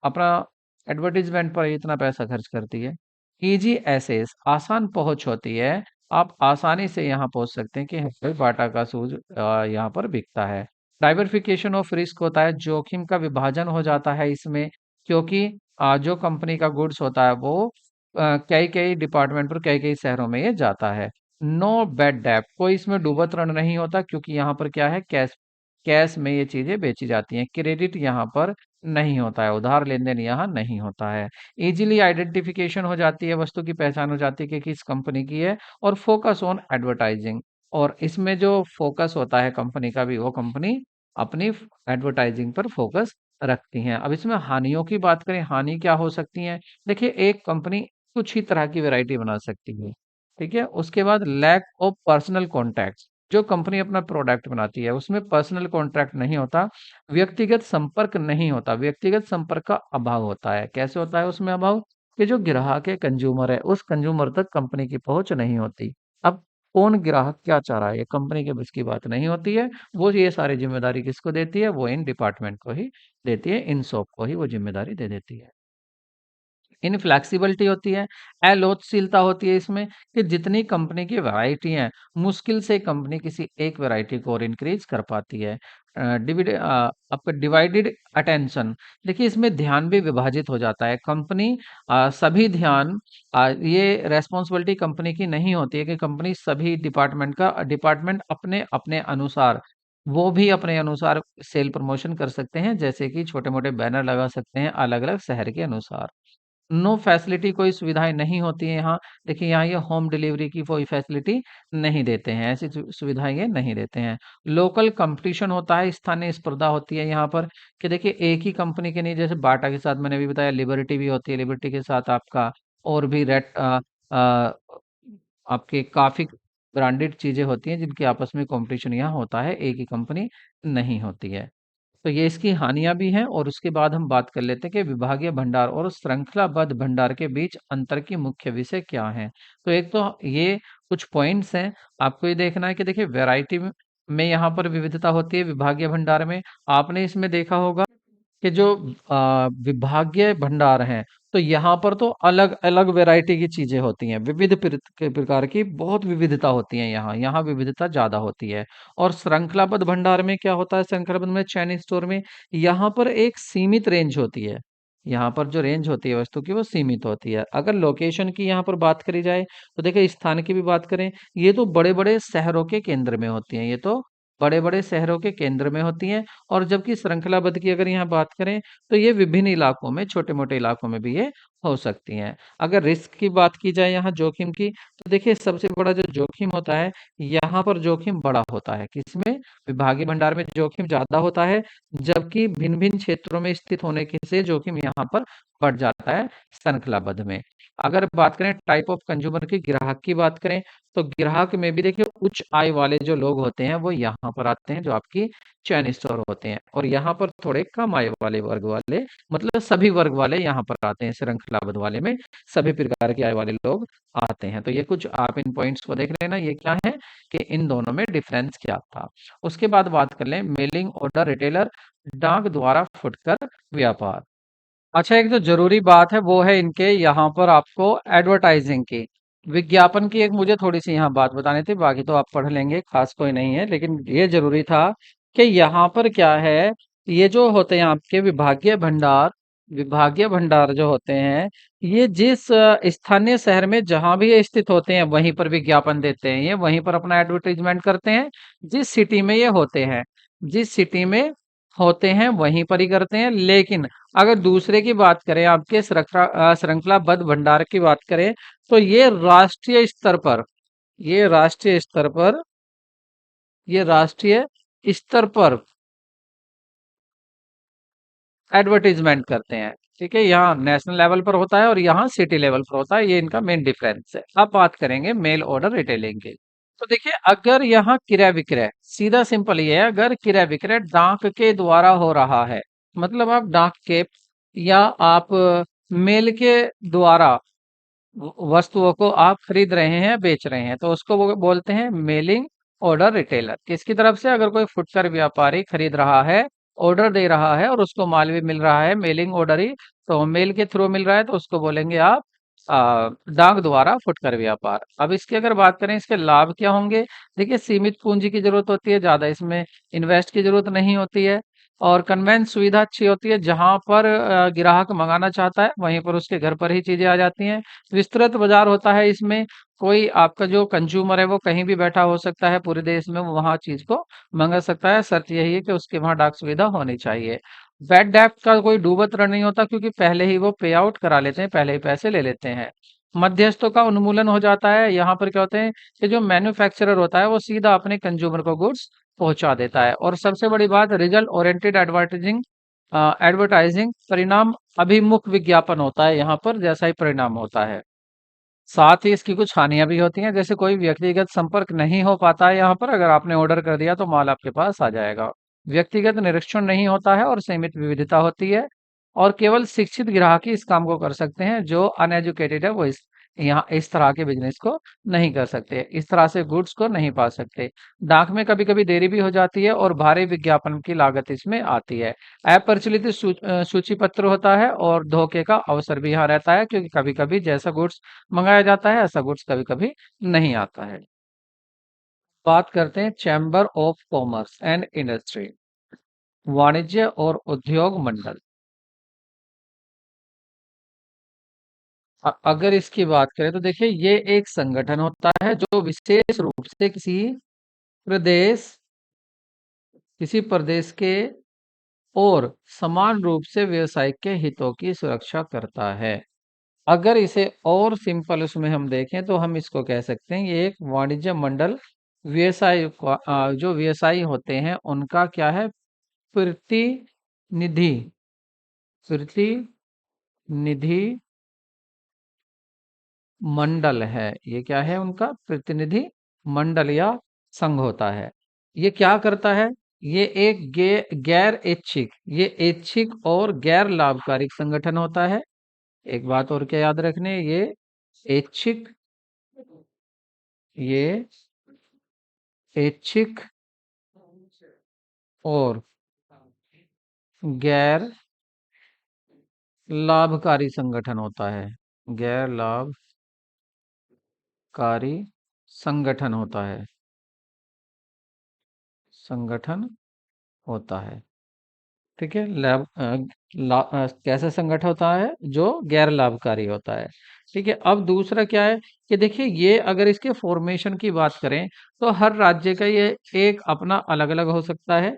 अपना एडवर्टाइजमेंट पर इतना पैसा खर्च करती है। इजी एसेस, आसान पहुंच होती है, आप आसानी से यहाँ पहुंच सकते हैं कि हाँ भाई बाटा का शूज यहाँ पर बिकता है। डाइवर्सिफिकेशन ऑफ रिस्क होता है, जोखिम का विभाजन हो जाता है इसमें, क्योंकि जो कंपनी का गुड्स होता है वो कई कई डिपार्टमेंट पर कई कई शहरों में ये जाता है। नो बैड डेब्ट, कोई इसमें डूबत ऋण नहीं होता, क्योंकि यहाँ पर क्या है, कैश कैश में ये चीजें बेची जाती हैं। क्रेडिट यहाँ पर नहीं होता है, उधार लेन देन यहाँ नहीं होता है। इजीली आइडेंटिफिकेशन हो जाती है, वस्तु की पहचान हो जाती है कि किस कंपनी की है। और फोकस ऑन एडवर्टाइजिंग, और इसमें जो फोकस होता है कंपनी का भी, वो कंपनी अपनी एडवर्टाइजिंग पर फोकस रखती हैं। अब इसमें हानियों की बात करें, हानि क्या हो सकती है? देखिए, एक कंपनी कुछ ही तरह की वैरायटी बना सकती है, ठीक है। उसके बाद लैक ऑफ पर्सनल कॉन्टैक्ट, जो कंपनी अपना प्रोडक्ट बनाती है उसमें पर्सनल कॉन्ट्रैक्ट नहीं होता, व्यक्तिगत संपर्क नहीं होता, व्यक्तिगत संपर्क का अभाव होता है। कैसे होता है उसमें अभाव? कि जो ग्राहक है, कंज्यूमर है, उस कंज्यूमर तक कंपनी की पहुंच नहीं होती। अब कौन ग्राहक क्या चाह रहा है, ये कंपनी के बस की बात नहीं होती है। वो ये सारी जिम्मेदारी किसको देती है? वो इन डिपार्टमेंट को ही देती है, इन शॉप को ही वो जिम्मेदारी दे देती है। इनफ्लेक्सिबिलिटी होती है, अलोचशीलता होती है इसमें, कि जितनी कंपनी की वैरायटी है, मुश्किल से कंपनी किसी एक वैरायटी को और इंक्रीज कर पाती है। आपका डिवाइडेड अटेंशन, देखिए इसमें ध्यान भी विभाजित हो जाता है। कंपनी सभी ध्यान, ये रेस्पॉन्सिबिलिटी कंपनी की नहीं होती है कि कंपनी सभी डिपार्टमेंट अपने अपने अनुसार, वो भी अपने अनुसार सेल प्रमोशन कर सकते हैं, जैसे कि छोटे मोटे बैनर लगा सकते हैं अलग अलग शहर के अनुसार। नो फैसिलिटी, कोई सुविधाएं नहीं होती हैं यहाँ। देखिए यहाँ ये होम डिलीवरी की कोई फैसिलिटी नहीं देते हैं, ऐसी सुविधाएं ये नहीं देते हैं। लोकल कंपटीशन होता है, स्थानीय स्पर्धा होती है यहाँ पर, कि देखिए एक ही कंपनी के नहीं, जैसे बाटा के साथ मैंने भी बताया, लिबर्टी भी होती है, लिबर्टी के साथ आपका और भी आपके काफी ब्रांडेड चीजें होती हैं जिनकी आपस में कंपटीशन यहाँ होता है, एक ही कंपनी नहीं होती है। तो ये इसकी हानियाँ भी हैं, और उसके बाद हम बात कर लेते हैं कि विभागीय भंडार और श्रृंखलाबद्ध भंडार के बीच अंतर की मुख्य विषय क्या हैं। तो एक तो ये कुछ पॉइंट्स हैं, आपको ये देखना है कि देखिए वैरायटी में यहाँ पर विविधता होती है विभागीय भंडार में। आपने इसमें देखा होगा कि जो विभागीय भंडार हैं, तो यहाँ पर तो अलग अलग वैरायटी की चीजें होती हैं, विविध प्रकार की बहुत विविधता होती है, यहाँ यहाँ विविधता ज्यादा होती है। और श्रृंखलाबद्ध भंडार में क्या होता है? श्रृंखलाबद्ध में चैन स्टोर में यहाँ पर एक सीमित रेंज होती है, यहाँ पर जो रेंज होती है वस्तु की वो सीमित होती है। अगर लोकेशन की यहाँ पर बात करी जाए, तो देखिए स्थान की भी बात करें, ये तो बड़े बड़े शहरों के केंद्र में होती हैं, ये तो बड़े बड़े शहरों के केंद्र में होती हैं। और जबकि श्रृंखलाबद्ध की अगर यहाँ बात करें, तो ये विभिन्न इलाकों में, छोटे मोटे इलाकों में भी ये हो सकती हैं। अगर रिस्क की बात की जाए, यहाँ जोखिम की, तो देखिए सबसे बड़ा जो जोखिम होता है, यहाँ पर जोखिम बड़ा होता है, किसमें? विभागीय भंडार में जोखिम ज्यादा होता है, जबकि भिन्न भिन्न क्षेत्रों में स्थित होने के से जोखिम यहाँ पर बढ़ जाता है श्रृंखलाबद्ध में। अगर बात करें टाइप ऑफ कंज्यूमर की, ग्राहक की बात करें, तो ग्राहक में भी देखिए उच्च आय वाले जो लोग होते हैं वो यहाँ पर आते हैं, जो आपकी चैन स्टोर होते हैं। और यहाँ पर थोड़े कम आय वाले वर्ग वाले, मतलब सभी वर्ग वाले यहाँ पर आते हैं, श्रृंखलाबद्ध वाले में सभी प्रकार के आय वाले लोग आते हैं। तो ये कुछ आप इन पॉइंट्स को देख लेना, ये क्या है कि इन दोनों में डिफरेंस क्या था। उसके बाद बात कर लें मेलिंग ऑर्डर रिटेलर, डाक द्वारा फुटकर व्यापार। अच्छा, एक जो जरूरी बात है वो है इनके यहाँ पर आपको एडवर्टाइजिंग की, विज्ञापन की, एक मुझे थोड़ी सी यहाँ बात बतानी थी, बाकी तो आप पढ़ लेंगे, खास कोई नहीं है, लेकिन ये जरूरी था कि यहाँ पर क्या है, ये जो होते हैं आपके विभागीय भंडार, विभागीय भंडार जो होते हैं, ये जिस स्थानीय शहर में जहां भी ये स्थित होते हैं वहीं पर विज्ञापन देते हैं, ये वहीं पर अपना एडवर्टाइजमेंट करते हैं। जिस सिटी में ये होते हैं, जिस सिटी में होते हैं वहीं पर ही करते हैं। लेकिन अगर दूसरे की बात करें, आपके श्रृंखलाबद्ध भंडार की बात करें, तो ये राष्ट्रीय स्तर पर, ये राष्ट्रीय स्तर पर एडवर्टीजमेंट करते हैं, ठीक है। यहाँ नेशनल लेवल पर होता है और यहाँ सिटी लेवल पर होता है, ये इनका मेन डिफरेंस है। अब बात करेंगे मेल ऑर्डर रिटेलिंग की। तो देखिए अगर यहाँ क्रय विक्रय, सीधा सिंपल ये है, अगर क्रय विक्रय डाक के द्वारा हो रहा है, मतलब आप डाक के या आप मेल के द्वारा वस्तुओं को आप खरीद रहे हैं, बेच रहे हैं, तो उसको वो बोलते हैं मेलिंग ऑर्डर रिटेलर। किसकी तरफ से? अगर कोई फुटकर व्यापारी खरीद रहा है, ऑर्डर दे रहा है और उसको माल भी मिल रहा है, मेलिंग ऑर्डर ही, तो मेल के थ्रू मिल रहा है, तो उसको बोलेंगे आप डाक द्वारा फुटकर व्यापार। अब इसकी अगर बात करें, इसके लाभ क्या होंगे? देखिए, सीमित पूंजी की जरूरत होती है, ज्यादा इसमें इन्वेस्ट की जरूरत नहीं होती है, और कन्वेंस सुविधा अच्छी होती है। जहां पर ग्राहक मंगाना चाहता है, वहीं पर उसके घर पर ही चीजें आ जाती हैं। विस्तृत बाजार होता है इसमें। कोई आपका जो कंज्यूमर है वो कहीं भी बैठा हो सकता है पूरे देश में, वो वहां चीज को मंगा सकता है। शर्त यही है कि उसके वहां डाक सुविधा होनी चाहिए। बैड डेप्ट का कोई डूबत रण नहीं होता, क्योंकि पहले ही वो पे आउट करा लेते हैं, पहले ही पैसे ले लेते हैं। मध्यस्थों का उन्मूलन हो जाता है। यहाँ पर क्या होते हैं कि जो मैन्युफैक्चरर होता है वो सीधा अपने कंज्यूमर को गुड्स पहुंचा देता है। और सबसे बड़ी बात, रिजल्ट ओरिएंटेड एडवर्टाइजिंग, एडवर्टाइजिंग परिणाम अभिमुख विज्ञापन होता है यहाँ पर, जैसा ही परिणाम होता है। साथ ही इसकी कुछ हानियां भी होती हैं, जैसे कोई व्यक्तिगत संपर्क नहीं हो पाता है यहाँ पर। अगर आपने ऑर्डर कर दिया तो माल आपके पास आ जाएगा। व्यक्तिगत निरीक्षण नहीं होता है और सीमित विविधता होती है। और केवल शिक्षित ग्राहक ही इस काम को कर सकते हैं। जो अनएजुकेटेड है वो इस यहाँ इस तरह के बिजनेस को नहीं कर सकते, इस तरह से गुड्स को नहीं पा सकते। डाक में कभी कभी देरी भी हो जाती है और भारी विज्ञापन की लागत इसमें आती है। अप्रचलित सूची पत्र होता है और धोखे का अवसर भी यहाँ रहता है, क्योंकि कभी कभी जैसा गुड्स मंगाया जाता है ऐसा गुड्स कभी कभी नहीं आता है। बात करते हैं chamber of commerce and industry, वाणिज्य और उद्योग मंडल। अगर इसकी बात करें तो देखिए, ये एक संगठन होता है जो विशेष रूप से प्रदेश किसी प्रदेश के और समान रूप से व्यवसायिक के हितों की सुरक्षा करता है। अगर इसे और सिंपल उसमें हम देखें तो हम इसको कह सकते हैं, ये एक वाणिज्य मंडल जो व्यवसायी होते हैं उनका क्या है? प्रतिनिधि प्रतिनिधि मंडल है। ये क्या है? उनका प्रतिनिधि मंडल या संघ होता है। ये क्या करता है? ये एक गैर ऐच्छिक, ये ऐच्छिक और गैर लाभकारी संगठन होता है। एक बात और क्या याद रखने, ये ऐच्छिक ये ऐच्छिक और गैर लाभकारी संगठन होता है। गैर लाभकारी संगठन होता है, संगठन होता है। ठीक है। कैसा संगठन होता है? जो गैर लाभकारी होता है। ठीक है। अब दूसरा क्या है कि देखिए, ये अगर इसके फॉर्मेशन की बात करें तो हर राज्य का ये एक अपना अलग अलग हो सकता है।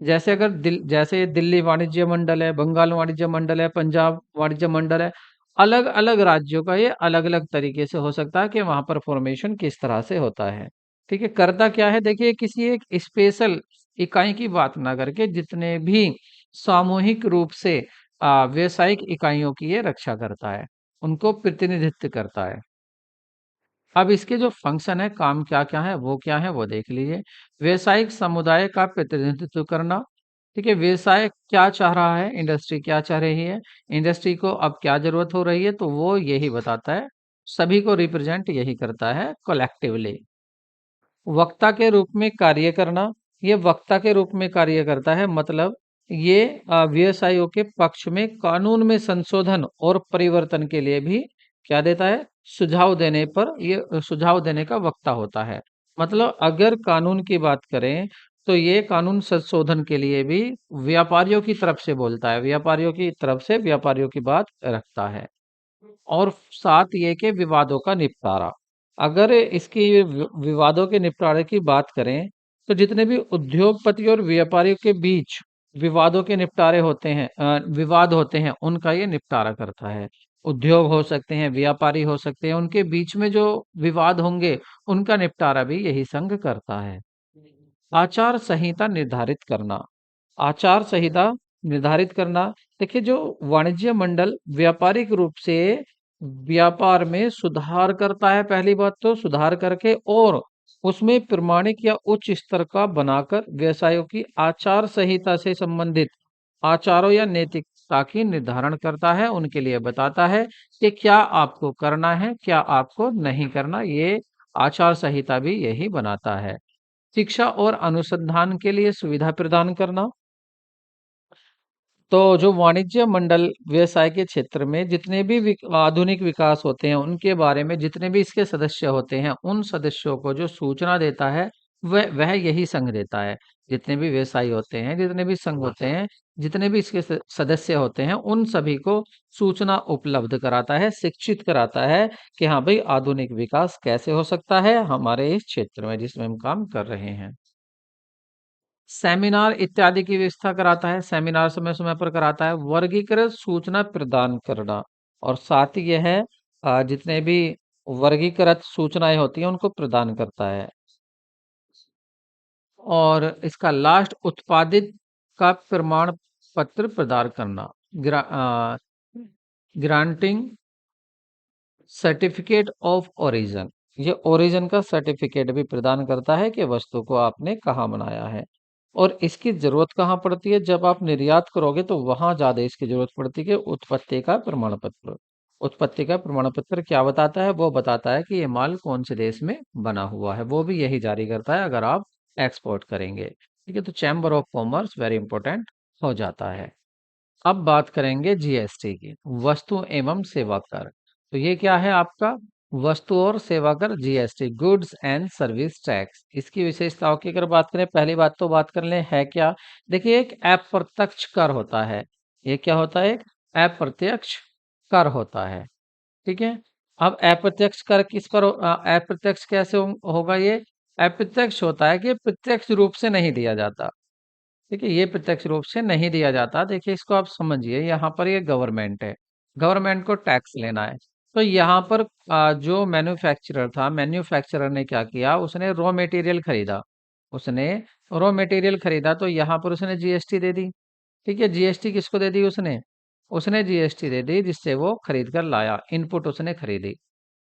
जैसे अगर जैसे ये दिल्ली वाणिज्य मंडल है, बंगाल वाणिज्य मंडल है, पंजाब वाणिज्य मंडल है, अलग अलग राज्यों का ये अलग अलग तरीके से हो सकता है कि वहां पर फॉर्मेशन किस तरह से होता है। ठीक है। करता क्या है? देखिए, किसी एक स्पेशल इकाई की बात ना करके जितने भी सामूहिक रूप से व्यावसायिक इकाइयों की ये रक्षा करता है, उनको प्रतिनिधित्व करता है। अब इसके जो फंक्शन है, काम क्या क्या है, वो क्या है, वो देख लीजिए। व्यवसायिक समुदाय का प्रतिनिधित्व करना। ठीक है। व्यवसाय क्या चाह रहा है, इंडस्ट्री क्या चाह रही है, इंडस्ट्री को अब क्या जरूरत हो रही है, तो वो यही बताता है। सभी को रिप्रेजेंट यही करता है कलेक्टिवली। वक्ता के रूप में कार्य करना। ये वक्ता के रूप में कार्य करता है, मतलब ये व्यवसायों के पक्ष में कानून में संशोधन और परिवर्तन के लिए भी क्या देता है? सुझाव देने पर ये सुझाव देने का वक्ता होता है। मतलब अगर कानून की बात करें तो ये कानून संशोधन के लिए भी व्यापारियों की तरफ से बोलता है, व्यापारियों की तरफ से व्यापारियों की बात रखता है। और साथ ये कि विवादों का निपटारा। अगर इसकी विवादों के निपटारे की बात करें तो जितने भी उद्योगपति और व्यापारियों के बीच विवादों के निपटारे होते हैं, विवाद होते हैं, उनका ये निपटारा करता है। उद्योग हो सकते हैं, व्यापारी हो सकते हैं, उनके बीच में जो विवाद होंगे उनका निपटारा भी यही संघ करता है। आचार संहिता निर्धारित करना। आचार संहिता निर्धारित करना। देखिए, जो वाणिज्य मंडल व्यापारिक रूप से व्यापार में सुधार करता है, पहली बात तो सुधार करके, और उसमें प्रमाणिक या उच्च स्तर का बनाकर व्यवसायों की आचार संहिता से संबंधित आचारों या नैतिकता की निर्धारण करता है, उनके लिए बताता है कि क्या आपको करना है, क्या आपको नहीं करना। ये आचार संहिता भी यही बनाता है। शिक्षा और अनुसंधान के लिए सुविधा प्रदान करना। तो जो वाणिज्य मंडल व्यवसाय के क्षेत्र में जितने भी आधुनिक विकास होते हैं, उनके बारे में जितने भी इसके सदस्य होते हैं, उन सदस्यों को जो सूचना देता है, वह यही संघ देता है। जितने भी व्यवसायी होते हैं, जितने भी संघ होते हैं, जितने भी इसके सदस्य होते हैं, उन सभी को सूचना उपलब्ध कराता है, शिक्षित कराता है कि हाँ भाई, आधुनिक विकास कैसे हो सकता है हमारे इस क्षेत्र में जिसमें हम काम कर रहे हैं। सेमिनार इत्यादि की व्यवस्था कराता है, सेमिनार समय समय पर कराता है। वर्गीकृत सूचना प्रदान करना, और साथ ही यह जितने भी वर्गीकृत सूचनाएं होती हैं उनको प्रदान करता है। और इसका लास्ट उत्पादित का प्रमाण पत्र प्रदान करना, ग्रांटिंग सर्टिफिकेट ऑफ ओरिजिन। ये ओरिजिन का सर्टिफिकेट भी प्रदान करता है कि वस्तु को आपने कहाँ बनाया है। और इसकी जरूरत कहाँ पड़ती है? जब आप निर्यात करोगे तो वहां ज्यादा इसकी जरूरत पड़ती है कि उत्पत्ति का प्रमाण पत्र। उत्पत्ति का प्रमाण पत्र क्या बताता है? वो बताता है कि ये माल कौन से देश में बना हुआ है, वो भी यही जारी करता है अगर आप एक्सपोर्ट करेंगे। ठीक है, तो chamber of commerce very important हो जाता है। अब बात करेंगे जीएसटी की, वस्तु एवं सेवा कर। तो ये क्या है आपका? वस्तु और सेवा कर, GST, goods and service tax. इसकी विशेषताओं की अगर बात करें, पहली बात तो बात कर लें है क्या। देखिए, एक अप्रत्यक्ष कर होता है। ये क्या होता है? एक अप्रत्यक्ष कर होता है। ठीक है। अब अप्रत्यक्ष कर किस पर अप्रत्यक्ष कैसे होगा? ये अप्रत्यक्ष होता है कि प्रत्यक्ष रूप से नहीं दिया जाता। देखिए, ये प्रत्यक्ष रूप से नहीं दिया जाता। देखिए, इसको आप समझिए, यहाँ पर ये गवर्नमेंट है, गवर्नमेंट को टैक्स लेना है। तो यहाँ पर जो मैन्युफैक्चरर था, मैन्युफैक्चरर ने क्या किया? उसने रॉ मटेरियल खरीदा। उसने रॉ मटेरियल खरीदा तो यहाँ पर उसने जीएसटी दे दी। ठीक है, जीएसटी किसको दे दी? उसने उसने जीएसटी दे दी जिससे वो खरीद कर लाया, इनपुट उसने खरीदी।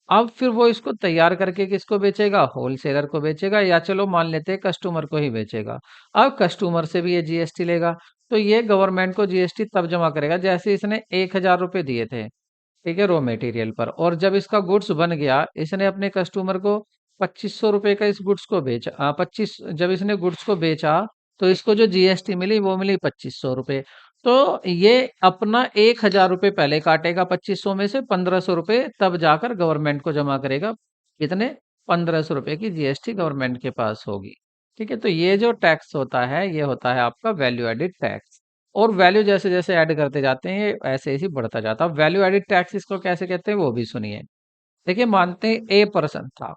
अब फिर वो इसको तैयार करके किसको बेचेगा? होलसेलर को बेचेगा, या चलो मान लेते हैं कस्टमर को ही बेचेगा। अब कस्टमर से भी ये जीएसटी लेगा। तो ये गवर्नमेंट को जीएसटी तब जमा करेगा जैसे इसने 1,000 रुपए दिए थे, ठीक है, रॉ मटेरियल पर, और जब इसका गुड्स बन गया, इसने अपने कस्टमर को 2,500 रुपए का इस गुड्स को बेचा। 25, जब इसने गुड्स को बेचा तो इसको जो जीएसटी मिली वो मिली 2,500 रुपए। तो ये अपना 1,000 रुपए पहले काटेगा 2,500 में से, 1,500 रुपए तब जाकर गवर्नमेंट को जमा करेगा। कितने? 1,500 रुपए की जीएसटी गवर्नमेंट के पास होगी। ठीक है, तो ये जो टैक्स होता है ये होता है आपका वैल्यू एडिड टैक्स। और वैल्यू जैसे जैसे ऐड करते जाते हैं ये ऐसे ऐसे बढ़ता जाता है। वैल्यू एडिड टैक्स इसको कैसे कहते हैं वो भी सुनिए। देखिए, मानते हैं ए पर्सन था,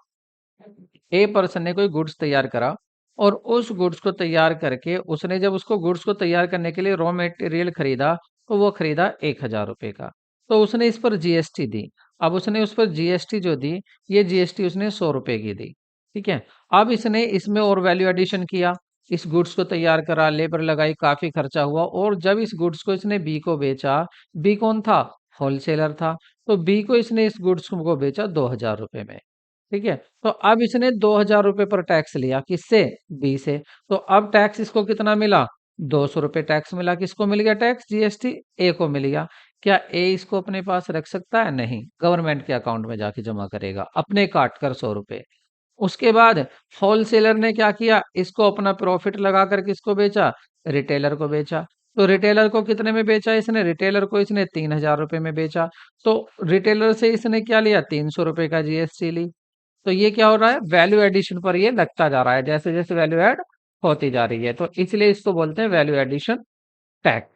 ए पर्सन ने कोई गुड्स तैयार करा, और उस गुड्स को तैयार करके उसने जब उसको गुड्स को तैयार करने के लिए रॉ मटेरियल खरीदा, तो वो खरीदा 1,000 रुपए का। तो उसने इस पर जीएसटी दी। अब उसने उस पर जीएसटी जो दी, ये जीएसटी उसने 100 रुपए की दी। ठीक है। अब इसने इसमें और वैल्यू एडिशन किया, इस गुड्स को तैयार करा, लेबर लगाई, काफी खर्चा हुआ, और जब इस गुड्स को इसने बी को बेचा, बी कौन था? होलसेलर था। तो बी को इसने इस गुड्स को बेचा 2,000 रुपए में। ठीक है। तो अब इसने 2,000 रुपए पर टैक्स लिया, किससे? बी से। तो अब टैक्स इसको कितना मिला? 200 रुपए टैक्स मिला। किसको मिल गया टैक्स? जीएसटी ए को मिल गया। क्या ए इसको अपने पास रख सकता है? नहीं, गवर्नमेंट के अकाउंट में जाके जमा करेगा, अपने काट कर 100 रुपए। उसके बाद होलसेलर ने क्या किया? इसको अपना प्रॉफिट लगाकर किसको बेचा? रिटेलर को बेचा। तो रिटेलर को कितने में बेचा इसने? रिटेलर को इसने 3,000 रुपए में बेचा। तो रिटेलर से इसने क्या लिया? 300 रुपए का जीएसटी ली। तो ये क्या हो रहा है? वैल्यू एडिशन पर ये लगता जा रहा है, जैसे जैसे वैल्यू ऐड होती जा रही है, तो इसलिए इसको बोलते हैं वैल्यू एडिशन टैक्स।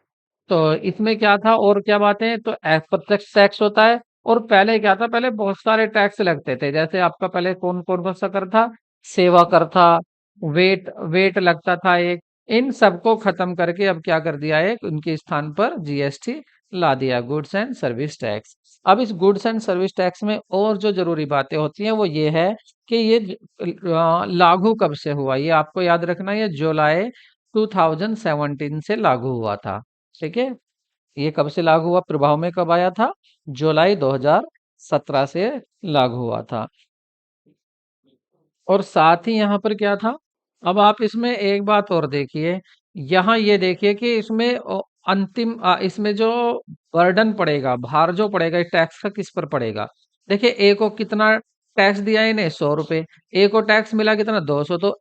तो इसमें क्या था और क्या बातें? तो अप्रत्यक्ष टैक्स होता है। और पहले क्या था? पहले बहुत सारे टैक्स लगते थे, जैसे आपका पहले कौन कौन कौन सा कर था? सेवा कर था, वेट वेट लगता था एक। इन सबको खत्म करके अब क्या कर दिया है? उनके स्थान पर जीएसटी ला दिया, गुड्स एंड सर्विस टैक्स। अब इस गुड्स एंड सर्विस टैक्स में और जो जरूरी बातें होती हैं वो ये है कि ये लागू कब से हुआ? ये आपको याद रखना, ये जुलाई 2017 से लागू हुआ था। ठीक है। ये कब से लागू हुआ? प्रभाव में कब आया था? जुलाई 2017 से लागू हुआ था। और साथ ही यहाँ पर क्या था? अब आप इसमें एक बात और देखिए, यहाँ ये देखिए कि इसमें अंतिम इसमें जो बर्डन पड़ेगा, भार जो पड़ेगा इस टैक्स का किस पर पड़ेगा? देखिए ए को कितना टैक्स दिया इन्हें 100 रुपए, ए को टैक्स मिला कितना 200, तो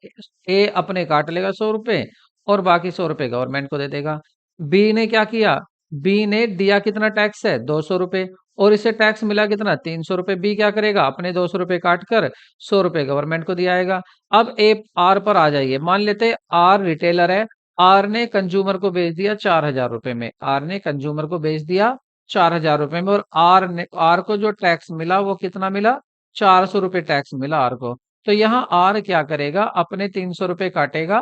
ए अपने काट लेगा 100 रुपए और बाकी 100 रुपए गवर्नमेंट को दे देगा। बी ने क्या किया, बी ने दिया कितना टैक्स है 200 रुपए और इसे टैक्स मिला कितना 300 रुपए। बी क्या करेगा, अपने 200 रुपए काट कर 100 रुपए गवर्नमेंट को दिया आएगा। अब ए आर पर आ जाइए, मान लेते हैं आर रिटेलर है, आर ने कंज्यूमर को बेच दिया 4,000 रुपए में, आर ने कंज्यूमर को बेच दिया 4,000 रुपए में और आर को जो टैक्स मिला वो कितना मिला, 400 रुपए टैक्स मिला आर को। तो यहाँ आर क्या करेगा, अपने 300 रुपए काटेगा,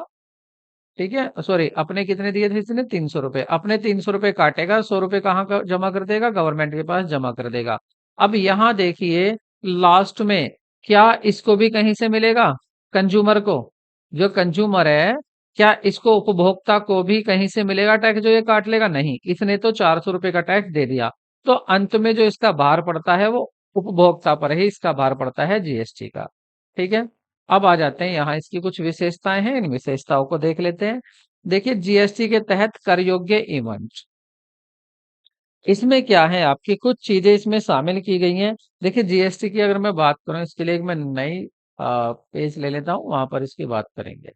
ठीक है, सॉरी अपने कितने दिए थे इसने 300 रुपए, अपने 300 रुपए काटेगा, 100 रुपए कहाँ जमा कर देगा, गवर्नमेंट के पास जमा कर देगा। अब यहाँ देखिए लास्ट में क्या इसको भी कहीं से मिलेगा, कंज्यूमर को, जो कंज्यूमर है क्या इसको उपभोक्ता को भी कहीं से मिलेगा टैक्स जो ये काट लेगा? नहीं, इसने तो 400 रुपए का टैक्स दे दिया। तो अंत में जो इसका भार पड़ता है वो उपभोक्ता पर ही इसका भार पड़ता है जीएसटी का। ठीक है, अब आ जाते हैं यहाँ इसकी कुछ विशेषताएं हैं, इन विशेषताओं को देख लेते हैं। देखिए जीएसटी के तहत कर योग्य इवेंट, इसमें क्या है आपकी कुछ चीजें इसमें शामिल की गई हैं। देखिए जीएसटी की अगर मैं बात करूं, इसके लिए एक मैं नई पेज ले लेता हूं, वहां पर इसकी बात करेंगे।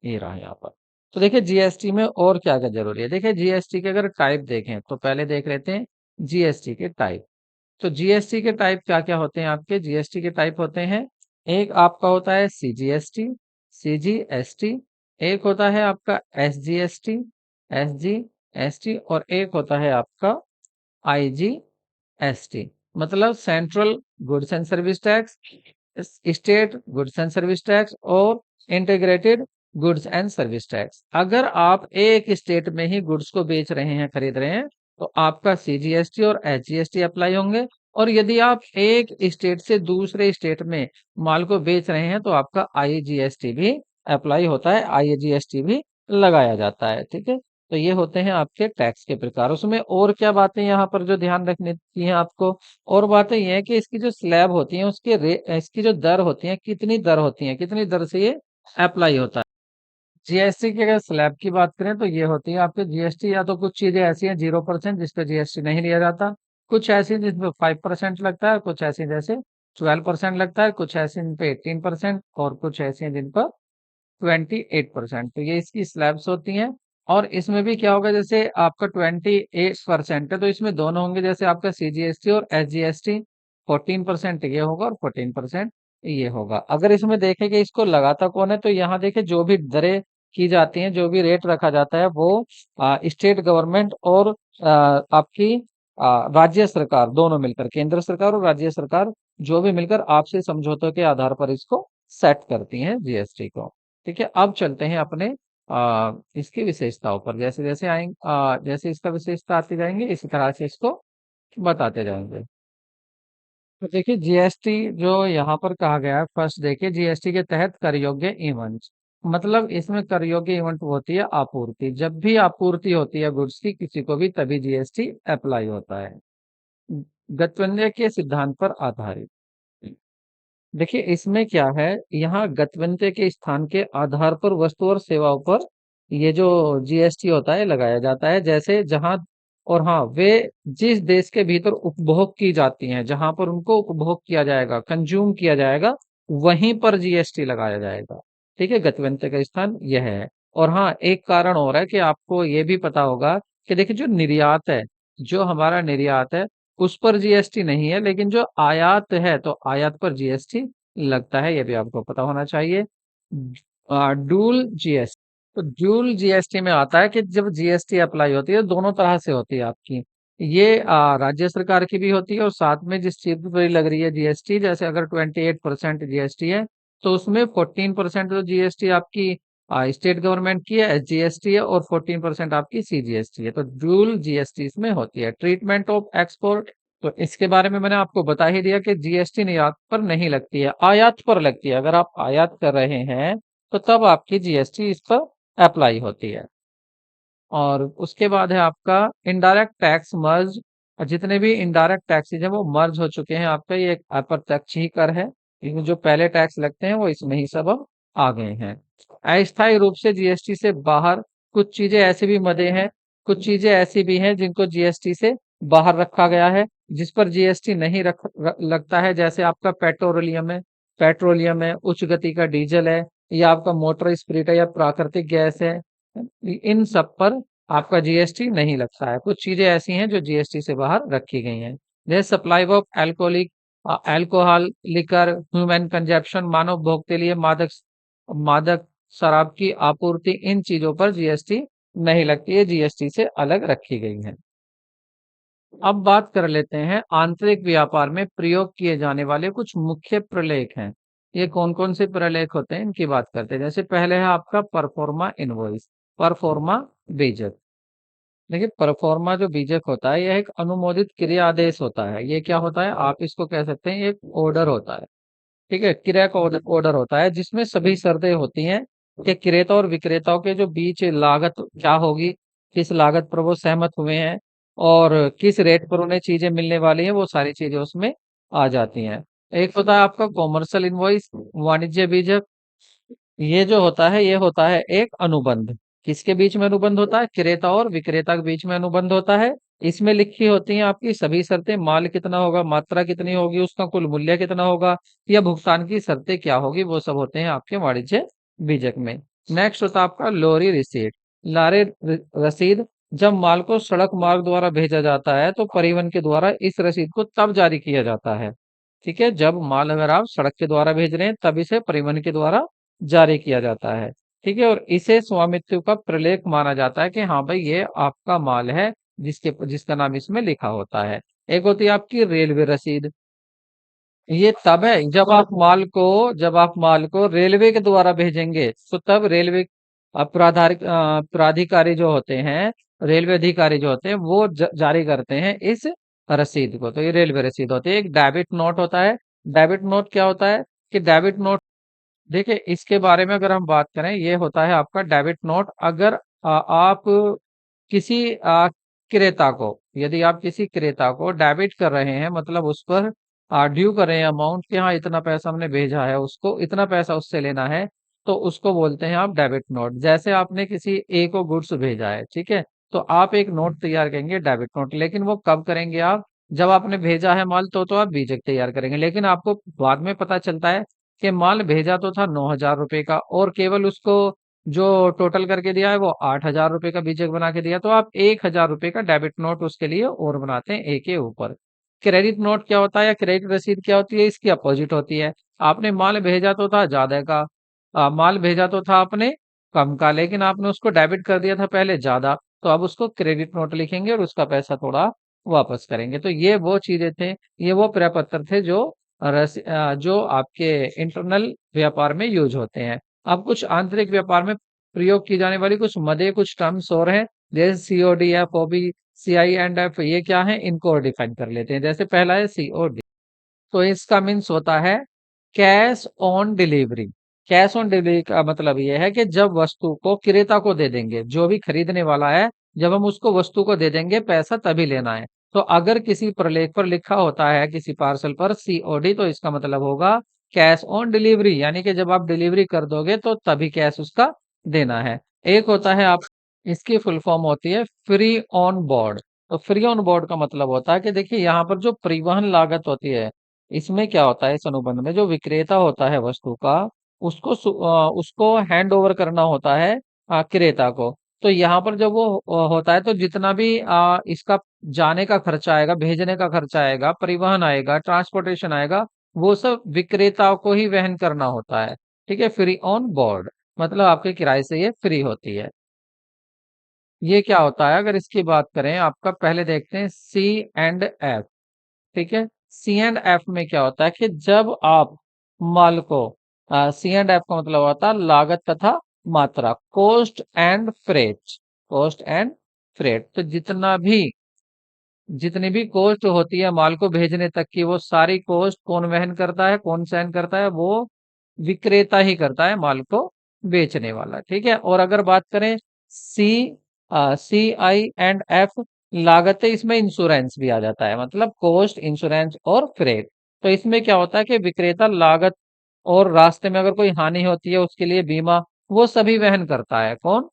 ये रहा यहाँ पर। तो देखिए जीएसटी में और क्या क्या जरूरी है। देखिए जीएसटी के अगर टाइप देखें तो पहले देख लेते हैं जीएसटी के टाइप। तो जीएसटी के टाइप क्या क्या होते हैं आपके, जीएसटी के टाइप होते हैं, एक आपका होता है सीजीएसटी, सीजीएसटी, एक होता है आपका एसजीएसटी, एसजीएसटी और एक होता है आपका आईजीएसटी। मतलब central goods and service tax, state goods and service tax और integrated goods and service tax. अगर आप एक स्टेट में ही गुड्स को बेच रहे हैं, खरीद रहे हैं, तो आपका सीजीएसटी और एसजीएसटी अप्लाई होंगे। और यदि आप एक स्टेट से दूसरे स्टेट में माल को बेच रहे हैं तो आपका आईजीएसटी भी अप्लाई होता है, आईजीएसटी भी लगाया जाता है। ठीक है, तो ये होते हैं आपके टैक्स के प्रकार। उसमें और क्या बातें यहाँ पर जो ध्यान रखनी की है आपको, और बातें ये है कि इसकी जो स्लैब होती है उसके इसकी जो दर होती है, कितनी दर होती है, कितनी दर से ये अप्लाई होता है। जीएसटी की अगर स्लैब की बात करें तो ये होती है आपके जीएसटी, या तो कुछ चीजें ऐसी हैं 0% जिस पे जीएसटी नहीं लिया जाता, कुछ ऐसी जिसपे 5% लगता है, कुछ ऐसी जैसे 12% लगता है, कुछ ऐसी जिन पे 18% और कुछ ऐसी हैं जिन पर 28%। तो ये इसकी स्लैब्स होती हैं। और इसमें भी क्या होगा, जैसे आपका 28% है तो इसमें दोनों होंगे, जैसे आपका सीजीएसटी और एसजीएसटी, 14% ये होगा और 14% ये होगा। अगर इसमें देखें कि इसको लगाता कौन है, तो यहाँ देखें जो भी दरें की जाती हैं, जो भी रेट रखा जाता है वो स्टेट गवर्नमेंट और आपकी राज्य सरकार दोनों मिलकर, केंद्र सरकार और राज्य सरकार जो भी मिलकर आपसे समझौतों के आधार पर इसको सेट करती हैं जीएसटी को। ठीक है, अब चलते हैं अपने इसकी विशेषताओं पर, जैसे जैसे आएंगे जैसे इसका विशेषता आती जाएंगे इसी तरह से इसको बताते जाएंगे। तो देखिए जीएसटी जो यहाँ पर कहा गया है, फर्स्ट देखिए जीएसटी के तहत कर योग्य इवेंट, मतलब इसमें कर योग्य इवेंट होती है आपूर्ति, जब भी आपूर्ति होती है गुड्स की किसी को भी तभी जीएसटी अप्लाई होता है, गतवंदे के सिद्धांत पर आधारित। देखिए इसमें क्या है, यहाँ गत्यंतर के स्थान के आधार पर वस्तु और सेवाओं पर ये जो जीएसटी होता है लगाया जाता है, जैसे जहां, और हाँ वे जिस देश के भीतर उपभोग की जाती हैं, जहां पर उनको उपभोग किया जाएगा, कंज्यूम किया जाएगा, वहीं पर जीएसटी लगाया जाएगा। ठीक है, गत्यंतर का स्थान यह है। और हाँ एक कारण और है कि आपको ये भी पता होगा कि देखिए जो निर्यात है, जो हमारा निर्यात है उस पर जीएसटी नहीं है, लेकिन जो आयात है तो आयात पर जीएसटी लगता है, ये भी आपको पता होना चाहिए। डूल जीएसटी, तो डूल जीएसटी में आता है कि जब जीएसटी अप्लाई होती है दोनों तरह से होती है आपकी, ये राज्य सरकार की भी होती है और साथ में जिस चीज पर लग रही है जीएसटी, जैसे अगर 28% जीएसटी है तो उसमें 14% तो जीएसटी आपकी स्टेट गवर्नमेंट की है, एसजीएसटी है, और 14% आपकी सीजीएसटी है। तो ड्यूल जीएसटी इसमें होती है। ट्रीटमेंट ऑफ एक्सपोर्ट, तो इसके बारे में मैंने आपको बता ही दिया कि जीएसटी निर्यात पर नहीं लगती है, आयात पर लगती है। अगर आप आयात कर रहे हैं तो तब आपकी जीएसटी इस पर अप्लाई होती है। और उसके बाद है आपका इनडायरेक्ट टैक्स मर्ज, जितने भी इनडायरेक्ट टैक्सेज हैं वो मर्ज हो चुके हैं आपका, ये एक अप्रत्यक्ष ही कर है, लेकिन जो पहले टैक्स लगते हैं वो इसमें ही सब अब आ गए हैं। अस्थायी रूप से जीएसटी से बाहर कुछ चीजें ऐसे भी मदे हैं कुछ चीजें ऐसी भी हैं जिनको जीएसटी से बाहर रखा गया है, जिस पर जीएसटी नहीं लगता है, जैसे आपका पेट्रोलियम है, उच्च गति का डीजल है, या आपका मोटर स्पिरिट है, या प्राकृतिक गैस है। इन सब पर आपका जीएसटी नहीं लगता है। कुछ चीजें ऐसी हैं जो जीएसटी से बाहर रखी गई हैं, जैसे supply of alcohol, liquor, human consumption, मानव भोग के लिए मादक मादक शराब की आपूर्ति, इन चीजों पर जीएसटी नहीं लगती है, जीएसटी से अलग रखी गई है। अब बात कर लेते हैं आंतरिक व्यापार में प्रयोग किए जाने वाले कुछ मुख्य प्रलेख हैं। ये कौन कौन से प्रलेख होते हैं इनकी बात करते हैं। जैसे पहले है आपका परफॉर्मा इनवॉइस, परफॉर्मा बीजक। देखिए परफॉर्मा जो बीजक होता है यह एक अनुमोदित क्रिया आदेश होता है। ये क्या होता है, आप इसको कह सकते हैं एक ऑर्डर होता है। ठीक है, क्रिया का ऑर्डर होता है जिसमें सभी शर्तें होती हैं कि क्रेता और विक्रेताओं के जो बीच लागत क्या होगी, किस लागत पर वो सहमत हुए हैं, और किस रेट पर उन्हें चीजें मिलने वाली हैं, वो सारी चीजें उसमें आ जाती हैं। एक होता है आपका कॉमर्शियल इनवॉइस, वाणिज्य बीजक। ये जो होता है ये होता है एक अनुबंध। किसके बीच में अनुबंध होता है, क्रेता और विक्रेता के बीच में अनुबंध होता है। इसमें लिखी होती हैं आपकी सभी शर्तें, माल कितना होगा, मात्रा कितनी होगी, उसका कुल मूल्य कितना होगा, या भुगतान की शर्तें क्या होगी, वो सब होते हैं आपके वाणिज्य बीजक में। नेक्स्ट होता है आपका लोरी रिसीट, लारे रसीद। जब माल को सड़क मार्ग द्वारा भेजा जाता है तो परिवहन के द्वारा इस रसीद को तब जारी किया जाता है। ठीक है, जब माल अगर आप सड़क के द्वारा भेज रहे हैं तब इसे परिवहन के द्वारा जारी किया जाता है। ठीक है, और इसे स्वामित्व का प्रलेख माना जाता है कि हाँ भाई ये आपका माल है, जिसका नाम इसमें लिखा होता है। एक होती है आपकी रेलवे रसीद। ये तब है जब आप माल को रेलवे के द्वारा भेजेंगे तो तब रेलवे प्राधिकारी जो होते हैं, रेलवे अधिकारी जो होते हैं वो जारी करते हैं इस रसीद को। तो ये रेलवे रसीद होती है। एक डेबिट नोट होता है। डेबिट नोट क्या होता है कि डेबिट नोट, देखिए इसके बारे में अगर हम बात करें, ये होता है आपका डेबिट नोट। अगर आप किसी क्रेता को, यदि आप किसी क्रेता को डेबिट कर रहे हैं, मतलब उस पर ड्यू कर रहे हैं अमाउंट कि हाँ इतना पैसा हमने भेजा है, उसको इतना पैसा उससे लेना है, तो उसको बोलते हैं आप डेबिट नोट। जैसे आपने किसी ए को गुड्स भेजा है, ठीक है, तो आप एक नोट तैयार करेंगे डेबिट नोट। लेकिन वो कब करेंगे आप, जब आपने भेजा है माल तो आप बीजक तैयार करेंगे। लेकिन आपको बाद में पता चलता है कि माल भेजा तो था 9,000 रुपए का, और केवल उसको जो टोटल करके दिया है वो 8,000 रुपए का बीजक बना के दिया, तो आप 1,000 रुपए का डेबिट नोट उसके लिए और बनाते हैं ए के ऊपर। क्रेडिट नोट क्या होता है या क्रेडिट रसीद क्या होती है, इसकी अपोजिट होती है। आपने माल भेजा तो था ज्यादा का, माल भेजा तो था आपने कम का, लेकिन आपने उसको डेबिट कर दिया था पहले ज्यादा, तो अब उसको क्रेडिट नोट लिखेंगे और उसका पैसा थोड़ा वापस करेंगे। तो ये वो चीजें थे, ये वो प्रपत्र थे जो जो आपके इंटरनल व्यापार में यूज होते हैं। अब कुछ आंतरिक व्यापार में प्रयोग की जाने वाली कुछ मदे, कुछ टर्म्स और हैं, जैसे सीओडी, एफओबी, CI&F। ये क्या है, इनको और डिफाइन कर लेते हैं। जैसे पहला है सीओडी, तो इसका मीन्स होता है cash on delivery. Cash on delivery का मतलब यह है कि जब वस्तु को क्रेता को दे देंगे, जो भी खरीदने वाला है, जब हम उसको वस्तु को दे देंगे पैसा तभी लेना है। तो अगर किसी प्रलेख पर लिखा होता है किसी पार्सल पर सीओडी, तो इसका मतलब होगा कैश ऑन डिलीवरी, यानी कि जब आप डिलीवरी कर दोगे तो तभी कैश उसका देना है। एक होता है आप, इसकी फुल फॉर्म होती है फ्री ऑन बोर्ड। तो फ्री ऑन बोर्ड का मतलब होता है कि देखिए यहाँ पर जो परिवहन लागत होती है, इसमें क्या होता है, इस अनुबंध में जो विक्रेता होता है वस्तु का, उसको हैंड ओवर करना होता है क्रेता को। तो यहाँ पर जब वो होता है तो जितना भी इसका जाने का खर्चा आएगा, भेजने का खर्चा आएगा, परिवहन आएगा, ट्रांसपोर्टेशन आएगा, वो सब विक्रेताओं को ही वहन करना होता है। ठीक है, फ्री ऑन बोर्ड मतलब आपके किराए से ये फ्री होती है। ये क्या होता है, अगर इसकी बात करें आपका, पहले देखते हैं C&F। ठीक है, C&F में क्या होता है कि जब आप माल को, C&F का मतलब होता है लागत तथा मात्रा, कॉस्ट एंड फ्रेट। तो जितनी भी कॉस्ट होती है माल को भेजने तक की, वो सारी कॉस्ट कौन वहन करता है, कौन सहन करता है, वो विक्रेता ही करता है, माल को बेचने वाला। ठीक है, और अगर बात करें सी CI&F लागत है, इसमें इंश्योरेंस भी आ जाता है, मतलब कॉस्ट, इंश्योरेंस और फ्रेट। तो इसमें क्या होता है कि विक्रेता लागत और रास्ते में अगर कोई हानि होती है उसके लिए बीमा, वो सभी वहन करता है। कौन,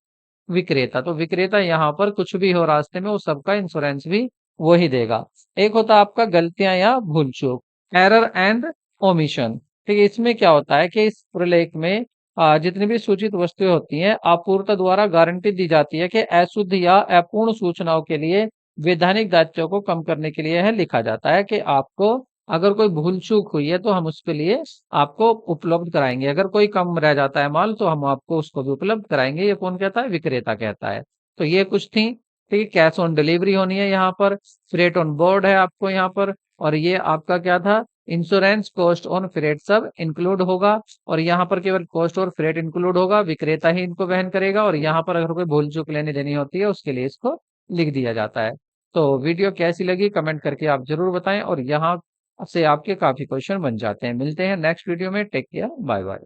विक्रेता। तो विक्रेता यहाँ पर कुछ भी हो रास्ते में, वो सबका इंश्योरेंस भी वही देगा। एक होता है आपका गलतियां या भूल चूक, एरर एंड ओमिशन। ठीक है, इसमें क्या होता है कि इस प्रलेख में जितनी भी सूचित वस्तुएं होती हैं, आपूर्ता द्वारा गारंटी दी जाती है कि अशुद्ध या अपूर्ण सूचनाओं के लिए वैधानिक दायित्वों को कम करने के लिए है लिखा जाता है कि आपको अगर कोई भूल चूक हुई है तो हम उसके लिए आपको उपलब्ध कराएंगे। अगर कोई कम रह जाता है माल तो हम आपको उसको भी उपलब्ध कराएंगे। ये कौन कहता है? विक्रेता कहता है। तो ये कुछ थी। ठीक है, कैश ऑन डिलीवरी होनी है यहाँ पर, फ्रेट ऑन बोर्ड है आपको यहाँ पर, और ये आपका क्या था? इंश्योरेंस, कॉस्ट ऑन फ्रेट सब इंक्लूड होगा। और यहाँ पर केवल कॉस्ट और फ्रेट इंक्लूड होगा, विक्रेता ही इनको वहन करेगा। और यहाँ पर अगर कोई भूल चूक लेनी देनी होती है उसके लिए इसको लिख दिया जाता है। तो वीडियो कैसी लगी कमेंट करके आप जरूर बताएं, और यहाँ से आपके काफी क्वेश्चन बन जाते हैं। मिलते हैं नेक्स्ट वीडियो में। Take care, bye bye.